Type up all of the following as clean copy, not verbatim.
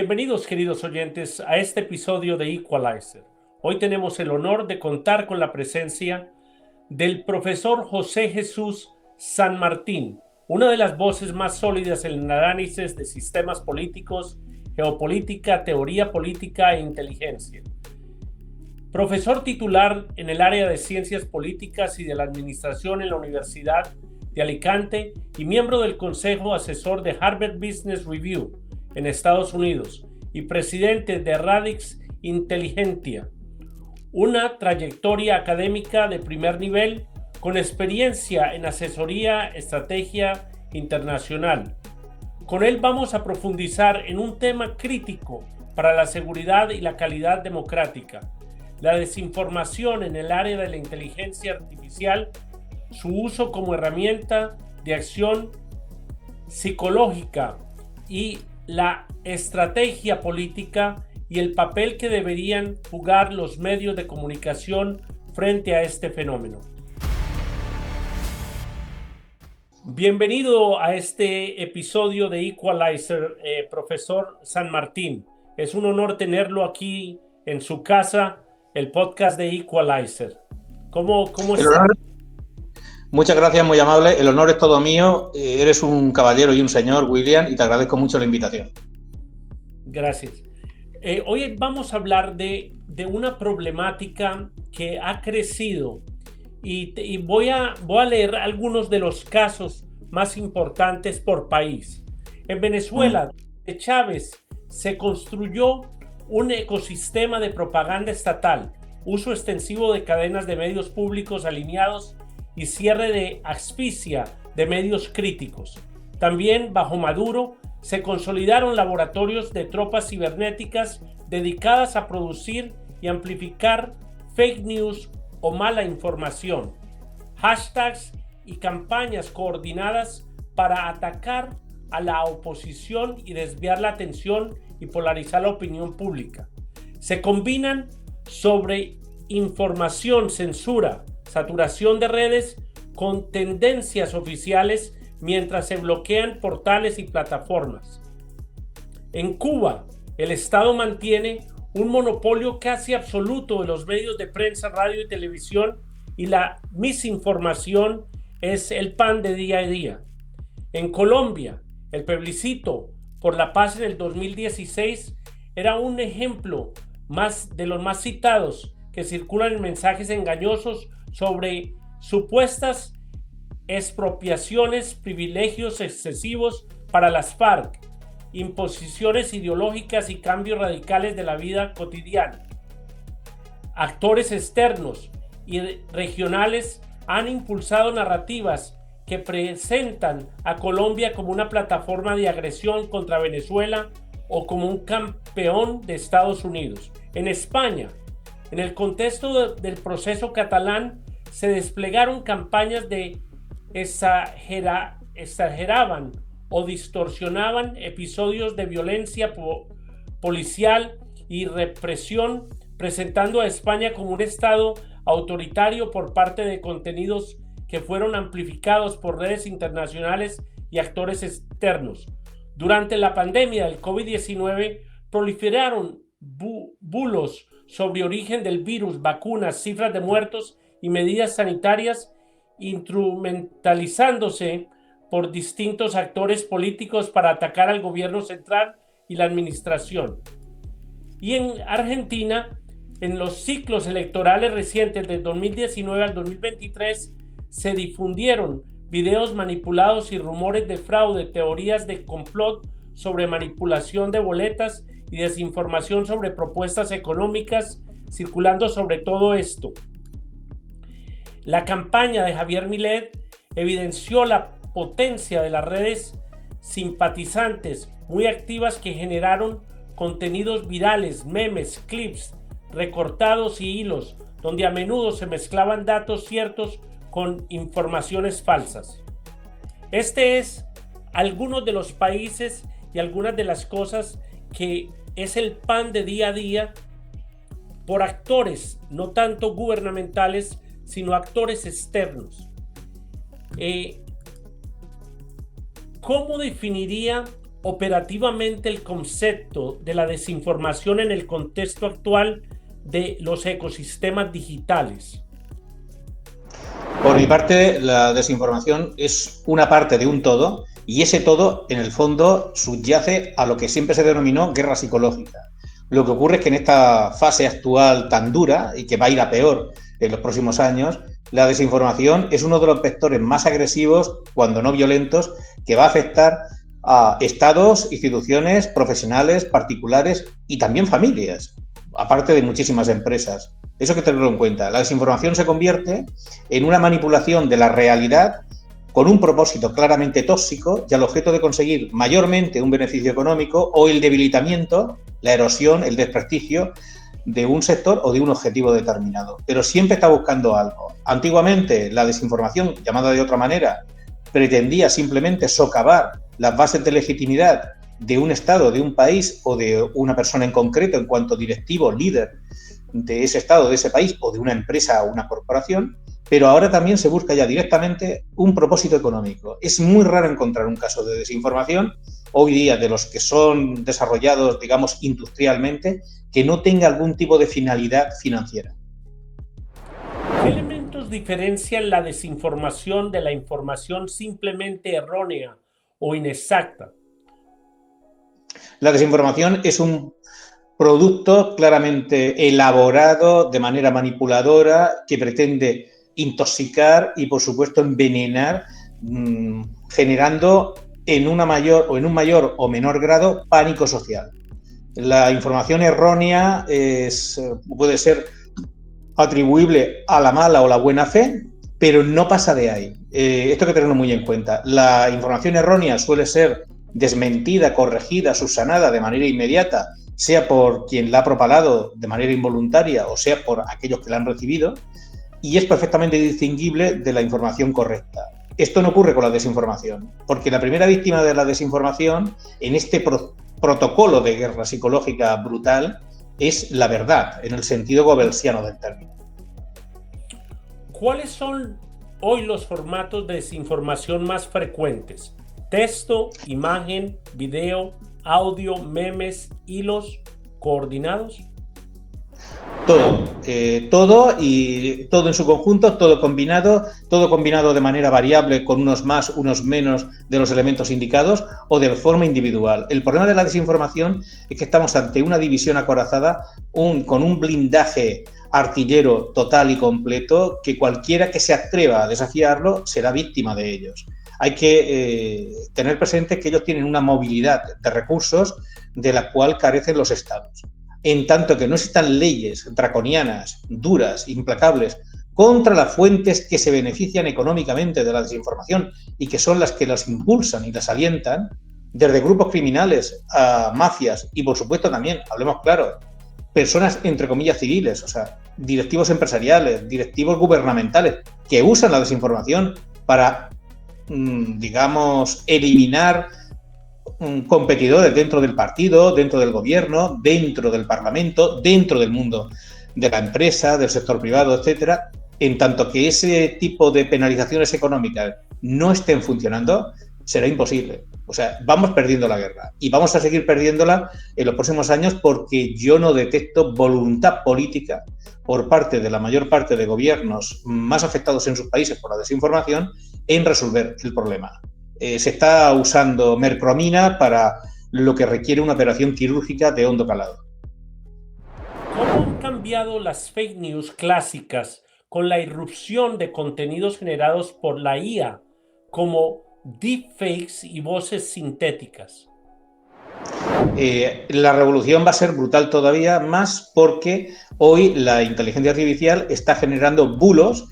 Bienvenidos, queridos oyentes, a este episodio de Equalizer. Hoy tenemos el honor de contar con la presencia del profesor José Jesús San Martín, una de las voces más sólidas en el análisis de sistemas políticos, geopolítica, teoría política e inteligencia. Profesor titular en el área de Ciencias Políticas y de la Administración en la Universidad de Alicante y miembro del Consejo Asesor de Harvard Business Review en Estados Unidos y presidente de Radix Intelligentsia, una trayectoria académica de primer nivel con experiencia en asesoría estrategia internacional. Con él vamos a profundizar en un tema crítico para la seguridad y la calidad democrática: la desinformación en el área de la inteligencia artificial, su uso como herramienta de acción psicológica y la estrategia política y el papel que deberían jugar los medios de comunicación frente a este fenómeno. Bienvenido a este episodio de Equalizer, profesor San Martín. Es un honor tenerlo aquí en su casa, el podcast de Equalizer. ¿Cómo está? Muchas gracias, muy amable. El honor es todo mío. Eres un caballero y un señor, William, y te agradezco mucho la invitación. Gracias. Hoy vamos a hablar de una problemática que ha crecido y voy a leer algunos de los casos más importantes por país. En Venezuela, de Chávez, se construyó un ecosistema de propaganda estatal, uso extensivo de cadenas de medios públicos alineados y cierre de asfixia de medios críticos. También bajo Maduro se consolidaron laboratorios de tropas cibernéticas dedicadas a producir y amplificar fake news o mala información, hashtags y campañas coordinadas para atacar a la oposición y desviar la atención y polarizar la opinión pública. Se combinan sobreinformación, censura, saturación de redes con tendencias oficiales mientras se bloquean portales y plataformas. En Cuba, el Estado mantiene un monopolio casi absoluto de los medios de prensa, radio y televisión, y la misinformación es el pan de día a día. En Colombia, el plebiscito por la paz en el 2016 era un ejemplo de los más citados, que circulan en mensajes engañosos sobre supuestas expropiaciones, privilegios excesivos para las FARC, imposiciones ideológicas y cambios radicales de la vida cotidiana. Actores externos y regionales han impulsado narrativas que presentan a Colombia como una plataforma de agresión contra Venezuela o como un campeón de Estados Unidos. En España, en el contexto del proceso catalán, se desplegaron campañas de exageraban o distorsionaban episodios de violencia policial y represión, presentando a España como un estado autoritario por parte de contenidos que fueron amplificados por redes internacionales y actores externos. Durante la pandemia del COVID-19 proliferaron bulos sobre origen del virus, vacunas, cifras de muertos y medidas sanitarias, instrumentalizándose por distintos actores políticos para atacar al gobierno central y la administración. Y en Argentina, en los ciclos electorales recientes del 2019 al 2023, se difundieron videos manipulados y rumores de fraude, teorías de complot sobre manipulación de boletas y desinformación sobre propuestas económicas circulando sobre todo esto. La campaña de Javier Milei evidenció la potencia de las redes simpatizantes muy activas que generaron contenidos virales, memes, clips, recortados y hilos, donde a menudo se mezclaban datos ciertos con informaciones falsas. Este es algunos de los países y algunas de las cosas que es el pan de día a día por actores no tanto gubernamentales, sino actores externos. ¿Cómo definiría operativamente el concepto de la desinformación en el contexto actual de los ecosistemas digitales? Por mi parte, la desinformación es una parte de un todo, y ese todo, en el fondo, subyace a lo que siempre se denominó guerra psicológica. Lo que ocurre es que en esta fase actual tan dura, y que va a ir a peor en los próximos años, la desinformación es uno de los vectores más agresivos, cuando no violentos, que va a afectar a estados, instituciones, profesionales, particulares y también familias, aparte de muchísimas empresas. Eso hay que tenerlo en cuenta. La desinformación se convierte en una manipulación de la realidad con un propósito claramente tóxico y al objeto de conseguir mayormente un beneficio económico o el debilitamiento, la erosión, el desprestigio de un sector o de un objetivo determinado. Pero siempre está buscando algo. Antiguamente, la desinformación, llamada de otra manera, pretendía simplemente socavar las bases de legitimidad de un Estado, de un país o de una persona en concreto en cuanto directivo, líder de ese Estado, de ese país o de una empresa o una corporación, pero ahora también se busca ya directamente un propósito económico. Es muy raro encontrar un caso de desinformación hoy día de los que son desarrollados, digamos, industrialmente, que no tenga algún tipo de finalidad financiera. ¿Qué elementos diferencian la desinformación de la información simplemente errónea o inexacta? La desinformación es un producto claramente elaborado de manera manipuladora que pretende intoxicar y, por supuesto, envenenar, generando en un mayor o menor grado pánico social. La información errónea puede ser atribuible a la mala o la buena fe, pero no pasa de ahí. Esto hay que tenerlo muy en cuenta. La información errónea suele ser desmentida, corregida, subsanada de manera inmediata, sea por quien la ha propalado de manera involuntaria o sea por aquellos que la han recibido, y es perfectamente distinguible de la información correcta. Esto no ocurre con la desinformación, porque la primera víctima de la desinformación en este protocolo de guerra psicológica brutal es la verdad, en el sentido goebbelsiano del término. ¿Cuáles son hoy los formatos de desinformación más frecuentes? ¿Texto, imagen, video, audio, memes, hilos, coordinados? Todo y todo en su conjunto, todo combinado de manera variable con unos más, unos menos de los elementos indicados o de forma individual. El problema de la desinformación es que estamos ante una división acorazada con un blindaje artillero total y completo que cualquiera que se atreva a desafiarlo será víctima de ellos. Hay que tener presente que ellos tienen una movilidad de recursos de la cual carecen los estados. En tanto que no existan leyes draconianas, duras, implacables, contra las fuentes que se benefician económicamente de la desinformación y que son las que las impulsan y las alientan, desde grupos criminales a mafias y, por supuesto, también, hablemos claro, personas, entre comillas, civiles, o sea, directivos empresariales, directivos gubernamentales, que usan la desinformación para, digamos, eliminar competidores dentro del partido, dentro del gobierno, dentro del parlamento, dentro del mundo de la empresa, del sector privado, etcétera. En tanto que ese tipo de penalizaciones económicas no estén funcionando, será imposible. O sea, vamos perdiendo la guerra y vamos a seguir perdiéndola en los próximos años porque yo no detecto voluntad política por parte de la mayor parte de gobiernos más afectados en sus países por la desinformación en resolver el problema. Se está usando mercromina para lo que requiere una operación quirúrgica de hondo calado. ¿Cómo han cambiado las fake news clásicas con la irrupción de contenidos generados por la IA, como deepfakes y voces sintéticas? La revolución va a ser brutal todavía más porque hoy la inteligencia artificial está generando bulos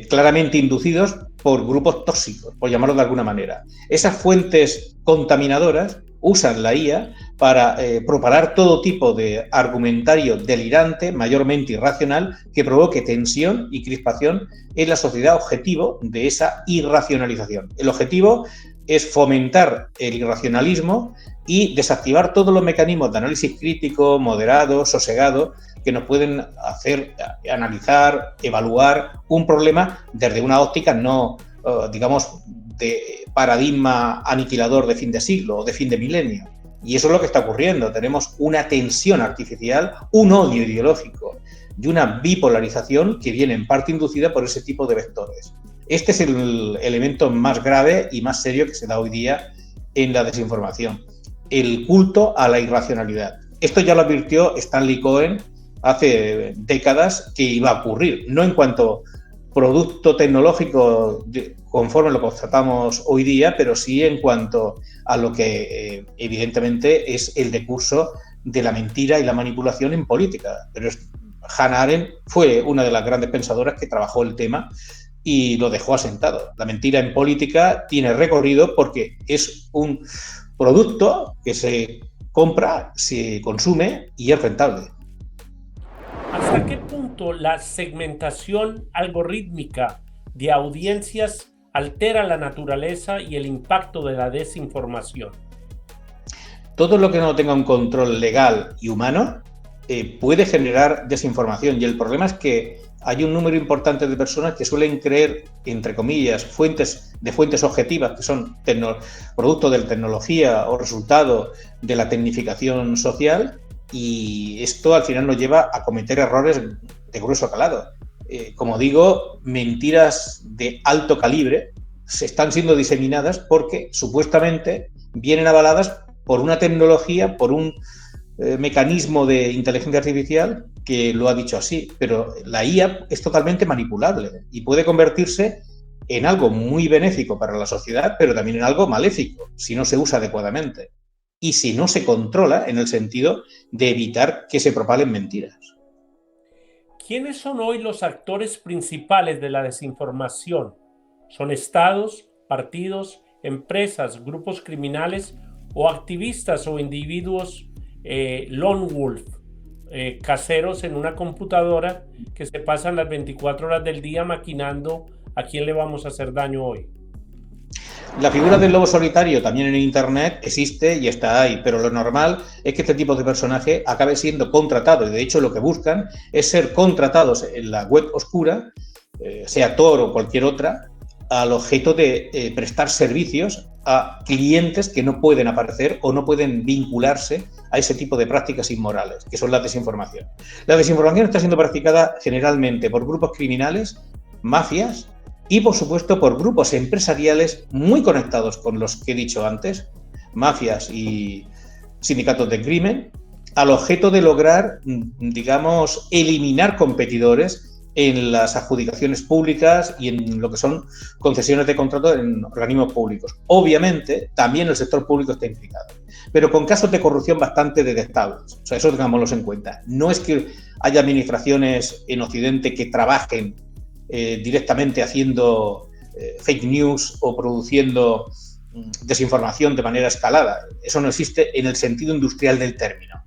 claramente inducidos por grupos tóxicos, por llamarlo de alguna manera. Esas fuentes contaminadoras usan la IA para propagar todo tipo de argumentario delirante, mayormente irracional, que provoque tensión y crispación en la sociedad objetivo de esa irracionalización. El objetivo es fomentar el irracionalismo y desactivar todos los mecanismos de análisis crítico, moderado, sosegado, que nos pueden hacer analizar, evaluar un problema desde una óptica no, digamos, de paradigma aniquilador de fin de siglo o de fin de milenio. Y eso es lo que está ocurriendo. Tenemos una tensión artificial, un odio ideológico y una bipolarización que viene en parte inducida por ese tipo de vectores. Este es el elemento más grave y más serio que se da hoy día en la desinformación, el culto a la irracionalidad. Esto ya lo advirtió Stanley Cohen hace décadas que iba a ocurrir, no en cuanto producto tecnológico conforme lo constatamos hoy día, pero sí en cuanto a lo que evidentemente es el decurso de la mentira y la manipulación en política. Pero Hannah Arendt fue una de las grandes pensadoras que trabajó el tema y lo dejó asentado. La mentira en política tiene recorrido porque es un producto que se compra, se consume y es rentable. ¿Hasta qué punto la segmentación algorítmica de audiencias altera la naturaleza y el impacto de la desinformación? Todo lo que no tenga un control legal y humano puede generar desinformación, y el problema es que hay un número importante de personas que suelen creer, entre comillas, fuentes objetivas, que son producto de la tecnología o resultado de la tecnificación social, y esto al final nos lleva a cometer errores de grueso calado. Como digo, mentiras de alto calibre se están siendo diseminadas porque supuestamente vienen avaladas por una tecnología, por un mecanismo de inteligencia artificial que lo ha dicho así, pero la IA es totalmente manipulable y puede convertirse en algo muy benéfico para la sociedad, pero también en algo maléfico si no se usa adecuadamente y si no se controla en el sentido de evitar que se propaguen mentiras. ¿Quiénes son hoy los actores principales de la desinformación? ¿Son estados, partidos, empresas, grupos criminales o activistas o individuos lone wolf, caseros en una computadora que se pasan las 24 horas del día maquinando a quién le vamos a hacer daño hoy? La figura del lobo solitario también en Internet existe y está ahí, pero lo normal es que este tipo de personaje acabe siendo contratado, y de hecho lo que buscan es ser contratados en la web oscura, sea Tor o cualquier otra, al objeto de prestar servicios a clientes que no pueden aparecer o no pueden vincularse a ese tipo de prácticas inmorales, que son la desinformación. La desinformación está siendo practicada generalmente por grupos criminales, mafias y, por supuesto, por grupos empresariales muy conectados con los que he dicho antes, mafias y sindicatos de crimen, al objeto de lograr, digamos, eliminar competidores en las adjudicaciones públicas y en lo que son concesiones de contrato en organismos públicos. Obviamente, también el sector público está implicado, pero con casos de corrupción bastante detectables. O sea, eso tengámoslo en cuenta. No es que haya administraciones en Occidente que trabajen directamente haciendo fake news o produciendo desinformación de manera escalada. Eso no existe en el sentido industrial del término.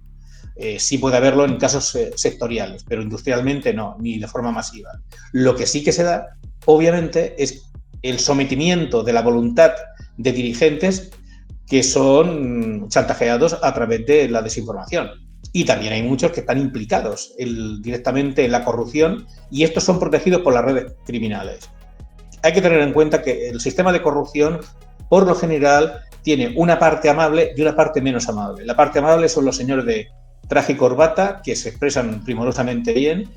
Sí puede haberlo en casos sectoriales, pero industrialmente no, ni de forma masiva. Lo que sí que se da, obviamente, es el sometimiento de la voluntad de dirigentes que son chantajeados a través de la desinformación. Y también hay muchos que están implicados directamente en la corrupción, y estos son protegidos por las redes criminales. Hay que tener en cuenta que el sistema de corrupción, por lo general, tiene una parte amable y una parte menos amable. La parte amable son los señores de traje y corbata, que se expresan primorosamente bien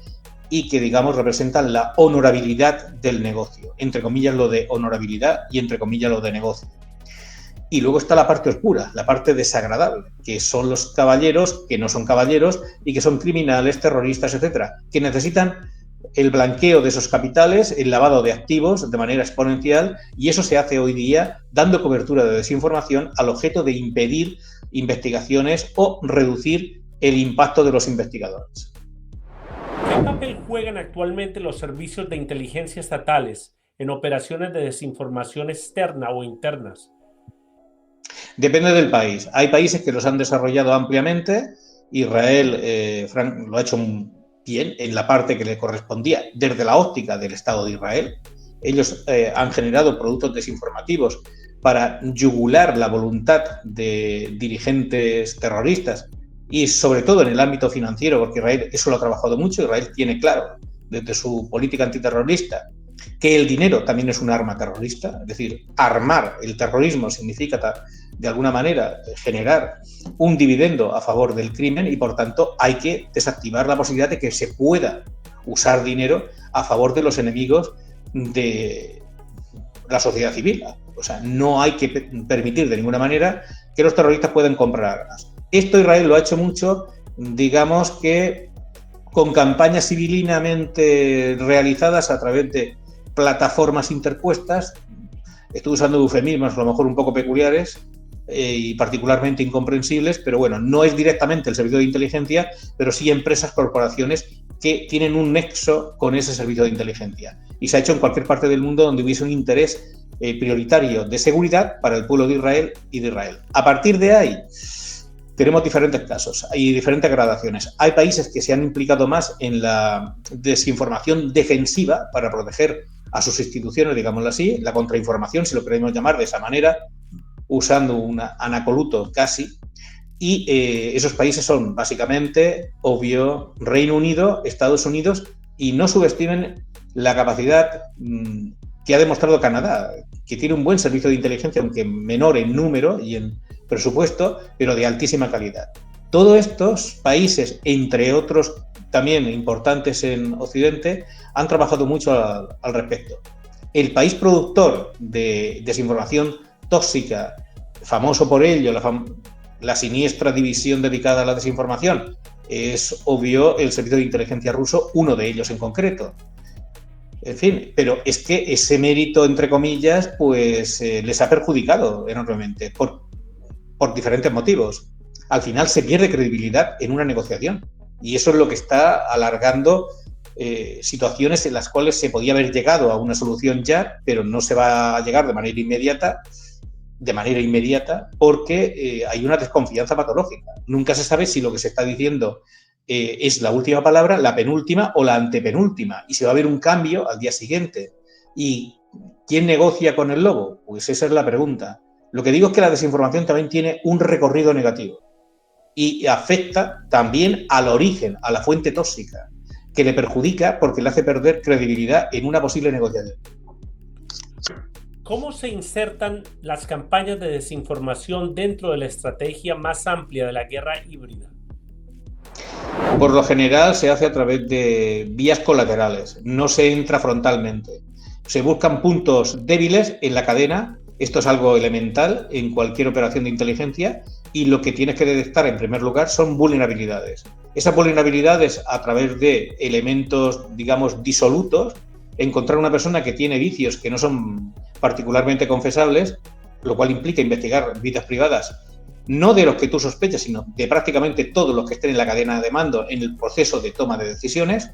y que, digamos, representan la honorabilidad del negocio. Entre comillas lo de honorabilidad y entre comillas lo de negocio. Y luego está la parte oscura, la parte desagradable, que son los caballeros que no son caballeros y que son criminales, terroristas, etcétera, que necesitan el blanqueo de esos capitales, el lavado de activos de manera exponencial, y eso se hace hoy día dando cobertura de desinformación al objeto de impedir investigaciones o reducir el impacto de los investigadores. ¿Qué papel juegan actualmente los servicios de inteligencia estatales en operaciones de desinformación externa o internas? Depende del país. Hay países que los han desarrollado ampliamente. Israel lo ha hecho bien en la parte que le correspondía desde la óptica del Estado de Israel. Ellos han generado productos desinformativos para yugular la voluntad de dirigentes terroristas y sobre todo en el ámbito financiero, porque Israel eso lo ha trabajado mucho. Israel tiene claro desde su política antiterrorista que el dinero también es un arma terrorista, es decir, armar el terrorismo significa de alguna manera generar un dividendo a favor del crimen y por tanto hay que desactivar la posibilidad de que se pueda usar dinero a favor de los enemigos de la sociedad civil. O sea, no hay que permitir de ninguna manera que los terroristas puedan comprar armas. Esto Israel lo ha hecho mucho, digamos que con campañas civilinamente realizadas a través de plataformas interpuestas. Estoy usando eufemismos a lo mejor un poco peculiares y particularmente incomprensibles, pero bueno, no es directamente el servicio de inteligencia, pero sí empresas, corporaciones que tienen un nexo con ese servicio de inteligencia. Y se ha hecho en cualquier parte del mundo donde hubiese un interés prioritario de seguridad para el pueblo de Israel y de Israel. A partir de ahí, tenemos diferentes casos y diferentes gradaciones. Hay países que se han implicado más en la desinformación defensiva para proteger a sus instituciones, digámoslo así, la contrainformación, si lo queremos llamar de esa manera, usando un anacoluto casi. Y esos países son básicamente, obvio, Reino Unido, Estados Unidos, y no subestimen la capacidad que ha demostrado Canadá, que tiene un buen servicio de inteligencia, aunque menor en número y en presupuesto, pero de altísima calidad. Todos estos países, entre otros también importantes en Occidente, han trabajado mucho al respecto. El país productor de desinformación tóxica, famoso por ello, la siniestra división dedicada a la desinformación, es obvio el servicio de inteligencia ruso, uno de ellos en concreto. En fin, pero es que ese mérito, entre comillas, pues les ha perjudicado enormemente por diferentes motivos. Al final se pierde credibilidad en una negociación y eso es lo que está alargando situaciones en las cuales se podía haber llegado a una solución ya, pero no se va a llegar de manera inmediata porque hay una desconfianza patológica. Nunca se sabe si lo que se está diciendo es la última palabra, la penúltima o la antepenúltima, y se va a ver un cambio al día siguiente. ¿Y quién negocia con el lobo? Pues esa es la pregunta. Lo que digo es que la desinformación también tiene un recorrido negativo y afecta también al origen, a la fuente tóxica, que le perjudica porque le hace perder credibilidad en una posible negociación. ¿Cómo se insertan las campañas de desinformación dentro de la estrategia más amplia de la guerra híbrida? Por lo general se hace a través de vías colaterales, no se entra frontalmente. Se buscan puntos débiles en la cadena, esto es algo elemental en cualquier operación de inteligencia, y lo que tienes que detectar en primer lugar son vulnerabilidades. Esas vulnerabilidades a través de elementos, digamos, disolutos, encontrar una persona que tiene vicios que no son particularmente confesables, lo cual implica investigar vidas privadas, no de los que tú sospechas, sino de prácticamente todos los que estén en la cadena de mando en el proceso de toma de decisiones.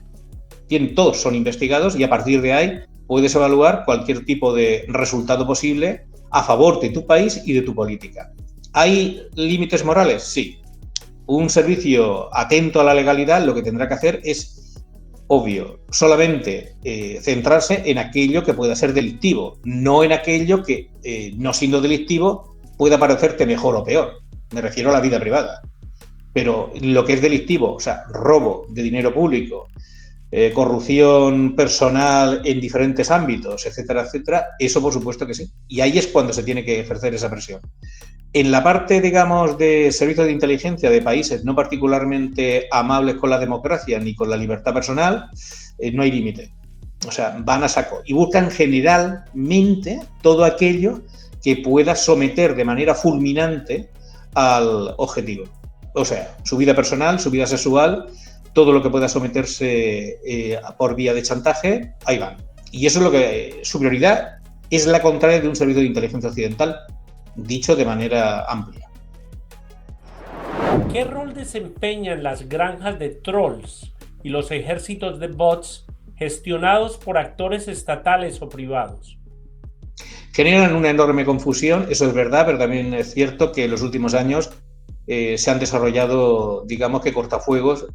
Todos son investigados y a partir de ahí puedes evaluar cualquier tipo de resultado posible a favor de tu país y de tu política. ¿Hay límites morales? Sí. Un servicio atento a la legalidad lo que tendrá que hacer es, obvio, solamente centrarse en aquello que pueda ser delictivo, no en aquello que, no siendo delictivo, pueda parecerte mejor o peor. Me refiero a la vida privada. Pero lo que es delictivo, o sea, robo de dinero público, corrupción personal en diferentes ámbitos, etcétera, etcétera, eso por supuesto que sí. Y ahí es cuando se tiene que ejercer esa presión. En la parte, digamos, de servicios de inteligencia de países no particularmente amables con la democracia ni con la libertad personal, no hay límite. O sea, van a saco y buscan generalmente todo aquello que pueda someter de manera fulminante al objetivo. O sea, su vida personal, su vida sexual, todo lo que pueda someterse por vía de chantaje, ahí van. Y eso es lo que su prioridad es la contraria de un servicio de inteligencia occidental, dicho de manera amplia. ¿Qué rol desempeñan las granjas de trolls y los ejércitos de bots gestionados por actores estatales o privados? Generan una enorme confusión, eso es verdad, pero también es cierto que en los últimos años se han desarrollado, digamos que cortafuegos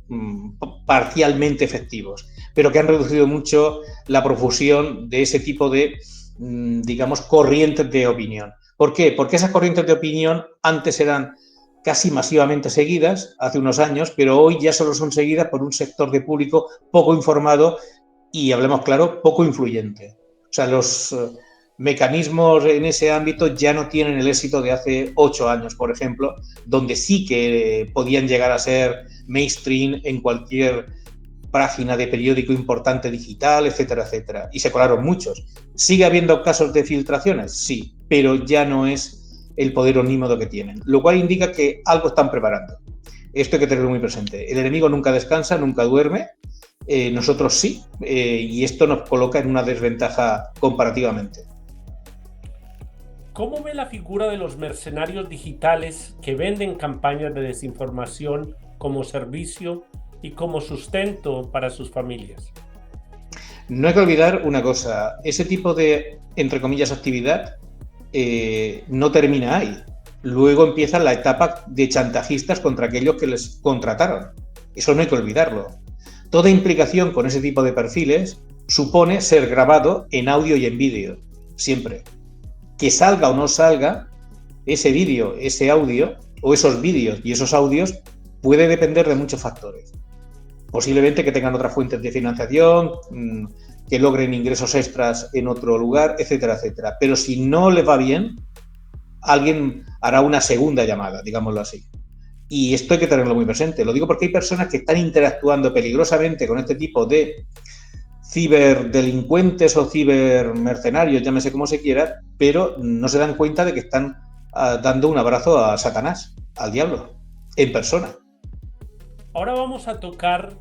parcialmente efectivos, pero que han reducido mucho la profusión de ese tipo de, digamos, corrientes de opinión. ¿Por qué? Porque esas corrientes de opinión antes eran casi masivamente seguidas, hace unos años, pero hoy ya solo son seguidas por un sector de público poco informado y, hablemos claro, poco influyente. O sea, los mecanismos en ese ámbito ya no tienen el éxito de hace 8 años, por ejemplo, donde sí que podían llegar a ser mainstream en cualquier página de periódico importante digital, etcétera, etcétera. Y se colaron muchos. ¿Sigue habiendo casos de filtraciones? Sí, pero ya no es el poder omnímodo que tienen, lo cual indica que algo están preparando. Esto hay que tenerlo muy presente. El enemigo nunca descansa, nunca duerme. Nosotros sí, y esto nos coloca en una desventaja comparativamente. ¿Cómo ve la figura de los mercenarios digitales que venden campañas de desinformación como servicio y como sustento para sus familias? No hay que olvidar una cosa, ese tipo de, entre comillas, actividad no termina ahí. Luego empieza la etapa de chantajistas contra aquellos que les contrataron. Eso no hay que olvidarlo. Toda implicación con ese tipo de perfiles supone ser grabado en audio y en vídeo, siempre. Que salga o no salga, ese vídeo, ese audio, o esos vídeos y esos audios, puede depender de muchos factores. Posiblemente que tengan otras fuentes de financiación, que logren ingresos extras en otro lugar, etcétera, etcétera. Pero si no les va bien, alguien hará una segunda llamada, digámoslo así. Y esto hay que tenerlo muy presente. Lo digo porque hay personas que están interactuando peligrosamente con este tipo de ciberdelincuentes o cibermercenarios, llámese como se quiera, pero no se dan cuenta de que están dando un abrazo a Satanás, al diablo, en persona. Ahora vamos a tocar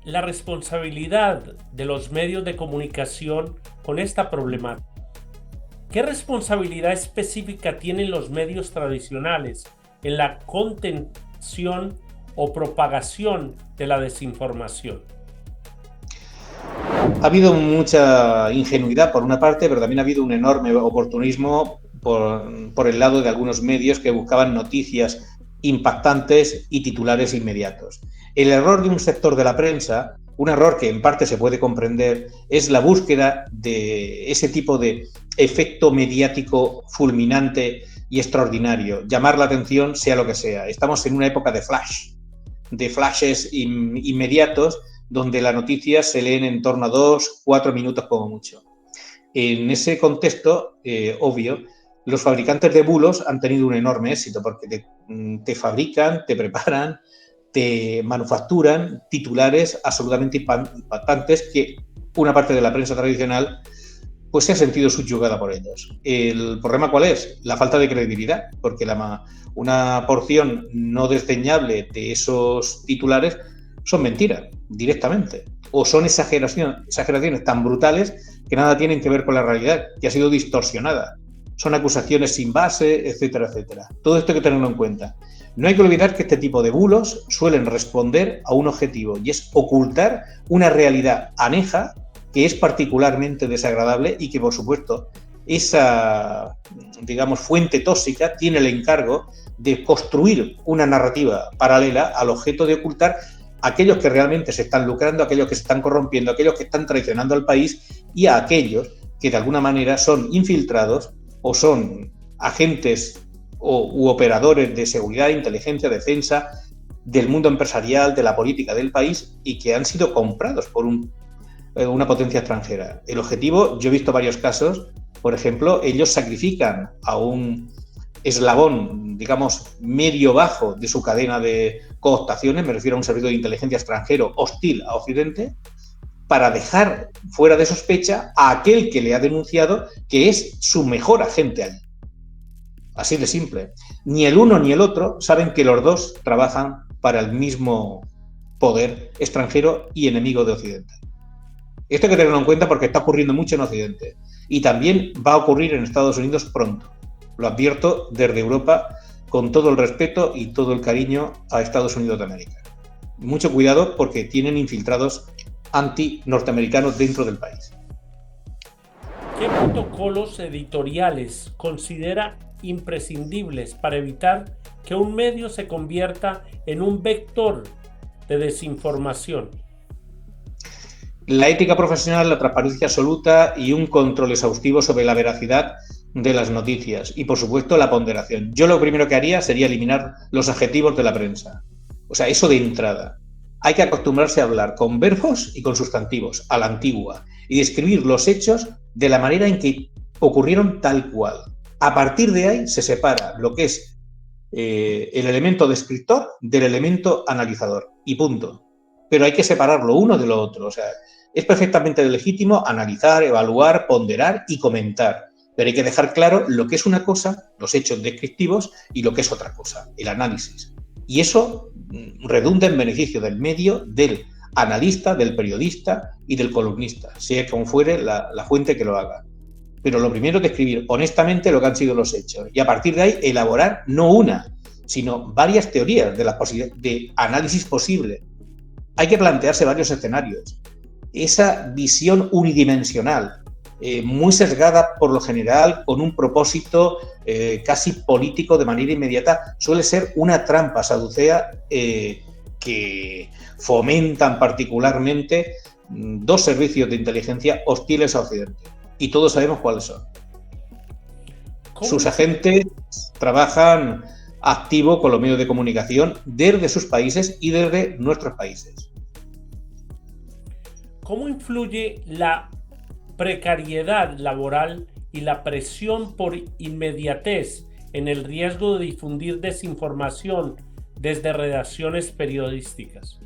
la responsabilidad de los medios de comunicación con esta problemática. ¿Qué responsabilidad específica tienen los medios tradicionales en la contención o propagación de la desinformación? Ha habido mucha ingenuidad por una parte, pero también ha habido un enorme oportunismo por el lado de algunos medios que buscaban noticias impactantes y titulares inmediatos. El error de un sector de la prensa, un error que en parte se puede comprender, es la búsqueda de ese tipo de efecto mediático fulminante y extraordinario, llamar la atención sea lo que sea. Estamos en una época de flashes inmediatos, donde las noticias se leen en torno a 2-4 minutos como mucho. En ese contexto, obvio, los fabricantes de bulos han tenido un enorme éxito porque te fabrican, te preparan, te manufacturan titulares absolutamente impactantes que una parte de la prensa tradicional pues se ha sentido subyugada por ellos. ¿El problema cuál es? La falta de credibilidad, porque una porción no desdeñable de esos titulares son mentiras, directamente, o son exageraciones tan brutales que nada tienen que ver con la realidad, que ha sido distorsionada. Son acusaciones sin base, etcétera, etcétera. Todo esto hay que tenerlo en cuenta. No hay que olvidar que este tipo de bulos suelen responder a un objetivo, y es ocultar una realidad aneja que es particularmente desagradable y que, por supuesto, esa, digamos, fuente tóxica tiene el encargo de construir una narrativa paralela al objeto de ocultar a aquellos que realmente se están lucrando, a aquellos que se están corrompiendo, a aquellos que están traicionando al país y a aquellos que de alguna manera son infiltrados o son agentes u operadores de seguridad, inteligencia, defensa, del mundo empresarial, de la política del país y que han sido comprados por una potencia extranjera. El objetivo, yo he visto varios casos, por ejemplo, ellos sacrifican a un eslabón, digamos, medio bajo de su cadena de cooptaciones, me refiero a un servicio de inteligencia extranjero hostil a Occidente, para dejar fuera de sospecha a aquel que le ha denunciado que es su mejor agente allí. Así de simple. Ni el uno ni el otro saben que los dos trabajan para el mismo poder extranjero y enemigo de Occidente. Esto hay que tenerlo en cuenta porque está ocurriendo mucho en Occidente y también va a ocurrir en Estados Unidos pronto. Lo advierto desde Europa con todo el respeto y todo el cariño a Estados Unidos de América. Mucho cuidado porque tienen infiltrados anti-norteamericanos dentro del país. ¿Qué protocolos editoriales considera imprescindibles para evitar que un medio se convierta en un vector de desinformación? La ética profesional, la transparencia absoluta y un control exhaustivo sobre la veracidad de las noticias y, por supuesto, la ponderación. Yo lo primero que haría sería eliminar los adjetivos de la prensa. O sea, eso de entrada. Hay que acostumbrarse a hablar con verbos y con sustantivos, a la antigua. y describir los hechos de la manera en que ocurrieron tal cual. A partir de ahí se separa lo que es el elemento descriptor del elemento analizador y punto. Pero hay que separarlo uno de lo otro. O sea, es perfectamente legítimo analizar, evaluar, ponderar y comentar. Pero hay que dejar claro lo que es una cosa, los hechos descriptivos, y lo que es otra cosa, el análisis. Y eso redunda en beneficio del medio, del analista, del periodista y del columnista, sea como fuere la fuente que lo haga. Pero lo primero es describir honestamente lo que han sido los hechos y a partir de ahí elaborar no una, sino varias teorías de análisis posible. Hay que plantearse varios escenarios. Esa visión unidimensional, muy sesgada por lo general, con un propósito casi político de manera inmediata, suele ser una trampa saducea que fomentan particularmente dos servicios de inteligencia hostiles a Occidente. Y todos sabemos cuáles son. Sus agentes trabajan activo con los medios de comunicación desde sus países y desde nuestros países. ¿Cómo influye la precariedad laboral y la presión por inmediatez en el riesgo de difundir desinformación desde redacciones periodísticas?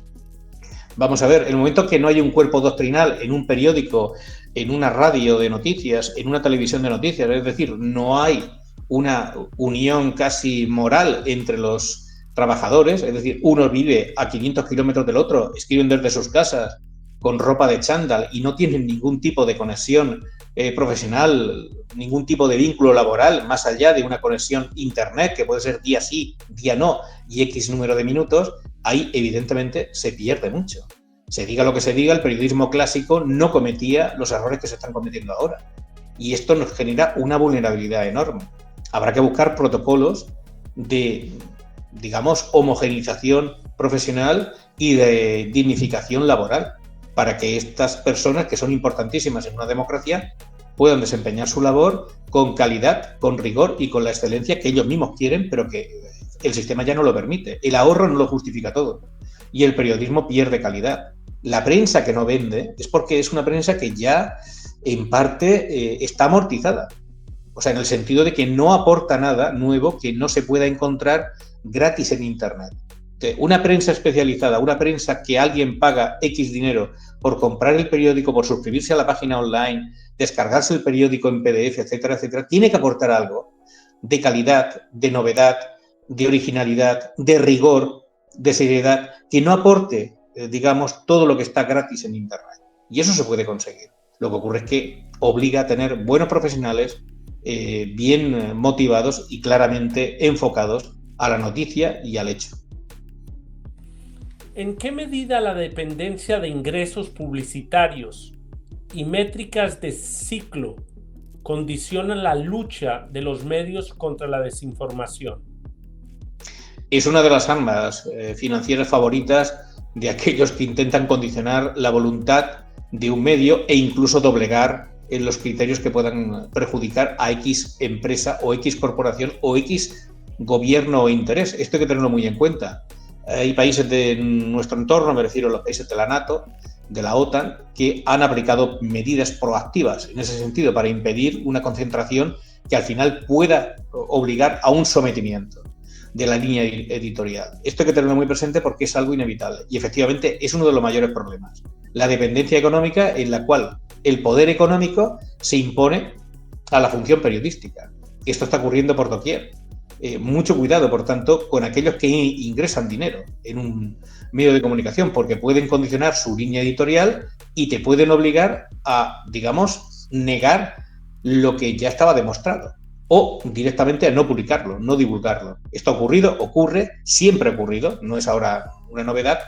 Vamos a ver, el momento que no hay un cuerpo doctrinal en un periódico, en una radio de noticias, en una televisión de noticias, es decir, no hay una unión casi moral entre los trabajadores, es decir, uno vive a 500 kilómetros del otro, escriben desde sus casas con ropa de chándal y no tienen ningún tipo de conexión profesional, ningún tipo de vínculo laboral, más allá de una conexión internet, que puede ser día sí, día no, y X número de minutos, ahí evidentemente se pierde mucho. Se diga lo que se diga, el periodismo clásico no cometía los errores que se están cometiendo ahora. Y esto nos genera una vulnerabilidad enorme. Habrá que buscar protocolos de, digamos, homogeneización profesional y de dignificación laboral para que estas personas, que son importantísimas en una democracia, puedan desempeñar su labor con calidad, con rigor y con la excelencia que ellos mismos quieren, pero que el sistema ya no lo permite. El ahorro no lo justifica todo y el periodismo pierde calidad. La prensa que no vende es porque es una prensa que ya en parte está amortizada. O sea, en el sentido de que no aporta nada nuevo que no se pueda encontrar gratis en Internet. Una prensa especializada, una prensa que alguien paga X dinero por comprar el periódico, por suscribirse a la página online, descargarse el periódico en PDF, etcétera, etcétera, tiene que aportar algo de calidad, de novedad, de originalidad, de rigor, de seriedad, que no aporte, digamos, todo lo que está gratis en Internet. Y eso se puede conseguir. Lo que ocurre es que obliga a tener buenos profesionales, bien motivados y claramente enfocados a la noticia y al hecho. ¿En qué medida la dependencia de ingresos publicitarios y métricas de ciclo condicionan la lucha de los medios contra la desinformación? Es una de las armas financieras favoritas de aquellos que intentan condicionar la voluntad de un medio e incluso doblegar en los criterios que puedan perjudicar a X empresa o X corporación o X gobierno o interés. Esto hay que tenerlo muy en cuenta. Hay países de nuestro entorno, me refiero a los países de la NATO, de la OTAN, que han aplicado medidas proactivas en ese sentido para impedir una concentración que al final pueda obligar a un sometimiento de la línea editorial. Esto hay que tenerlo muy presente porque es algo inevitable y efectivamente es uno de los mayores problemas. La dependencia económica en la cual el poder económico se impone a la función periodística. Esto está ocurriendo por doquier. Mucho cuidado, por tanto, con aquellos que ingresan dinero en un medio de comunicación porque pueden condicionar su línea editorial y te pueden obligar a, digamos, negar lo que ya estaba demostrado o directamente a no publicarlo, no divulgarlo. Esto ha ocurrido, ocurre, siempre ha ocurrido, no es ahora una novedad,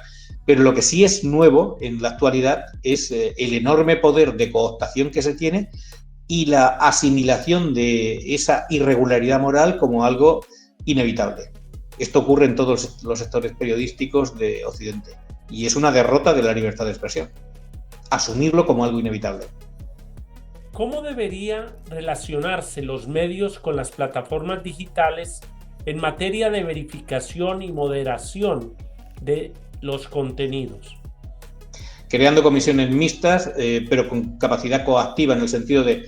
pero lo que sí es nuevo en la actualidad es el enorme poder de cooptación que se tiene y la asimilación de esa irregularidad moral como algo inevitable. Esto ocurre en todos los sectores periodísticos de Occidente y es una derrota de la libertad de expresión. Asumirlo como algo inevitable. ¿Cómo debería relacionarse los medios con las plataformas digitales en materia de verificación y moderación de los contenidos? creando comisiones mixtas, pero con capacidad coactiva en el sentido de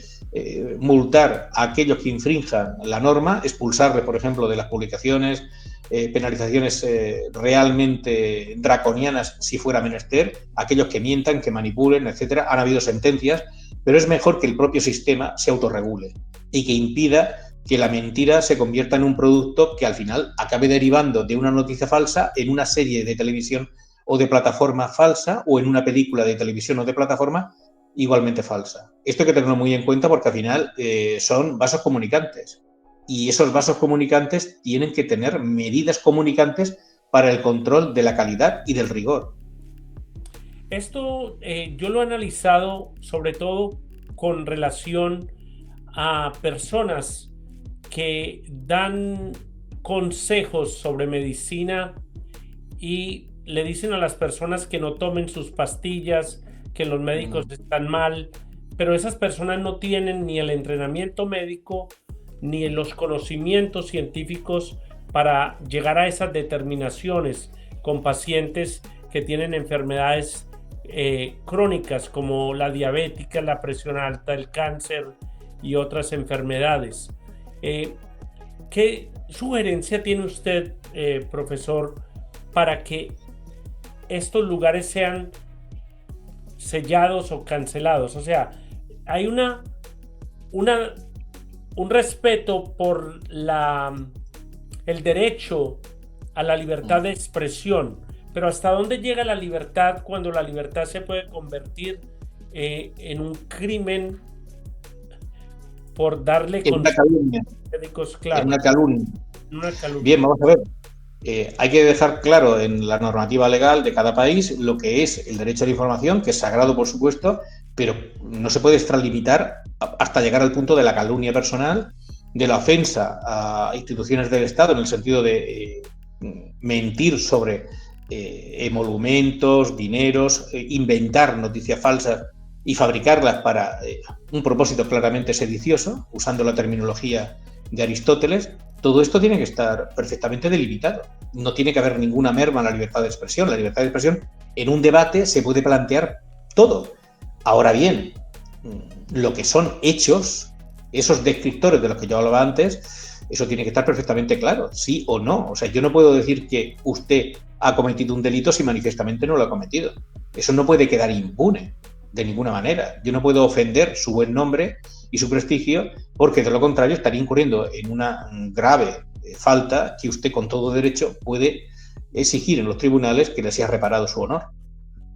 multar a aquellos que infrinjan la norma, expulsarles, por ejemplo, de las publicaciones, penalizaciones realmente draconianas si fuera menester, aquellos que mientan, que manipulen, etcétera. Han habido sentencias, pero es mejor que el propio sistema se autorregule y que impida que la mentira se convierta en un producto que al final acabe derivando de una noticia falsa en una serie de televisión o de plataforma falsa, o en una película de televisión o de plataforma igualmente falsa. Esto hay que tenerlo muy en cuenta porque al final son vasos comunicantes, y esos vasos comunicantes tienen que tener medidas comunicantes para el control de la calidad y del rigor. Esto yo lo he analizado sobre todo con relación a personas que dan consejos sobre medicina y le dicen a las personas que no tomen sus pastillas, que los médicos están mal, pero esas personas no tienen ni el entrenamiento médico ni los conocimientos científicos para llegar a esas determinaciones con pacientes que tienen enfermedades crónicas como la diabética, la presión alta, el cáncer y otras enfermedades. ¿Qué sugerencia tiene usted, profesor, para que estos lugares sean sellados o cancelados? O sea, hay un respeto por el derecho a la libertad de expresión, pero ¿hasta dónde llega la libertad cuando la libertad se puede convertir en un crimen por darle consejos médicos? Claro, en una calumnia. Una calumnia. Bien, vamos a ver. Hay que dejar claro en la normativa legal de cada país lo que es el derecho a la información, que es sagrado, por supuesto, pero no se puede extralimitar hasta llegar al punto de la calumnia personal, de la ofensa a instituciones del Estado, en el sentido de mentir sobre emolumentos, dineros, inventar noticias falsas y fabricarlas para un propósito claramente sedicioso, usando la terminología de Aristóteles. Todo esto tiene que estar perfectamente delimitado. No tiene que haber ninguna merma en la libertad de expresión. La libertad de expresión, en un debate, se puede plantear todo. Ahora bien, lo que son hechos, esos descriptores de los que yo hablaba antes, eso tiene que estar perfectamente claro, sí o no. O sea, yo no puedo decir que usted ha cometido un delito si manifiestamente no lo ha cometido. Eso no puede quedar impune de ninguna manera. Yo no puedo ofender su buen nombre y su prestigio, porque de lo contrario estaría incurriendo en una grave falta que usted con todo derecho puede exigir en los tribunales que le sea reparado su honor,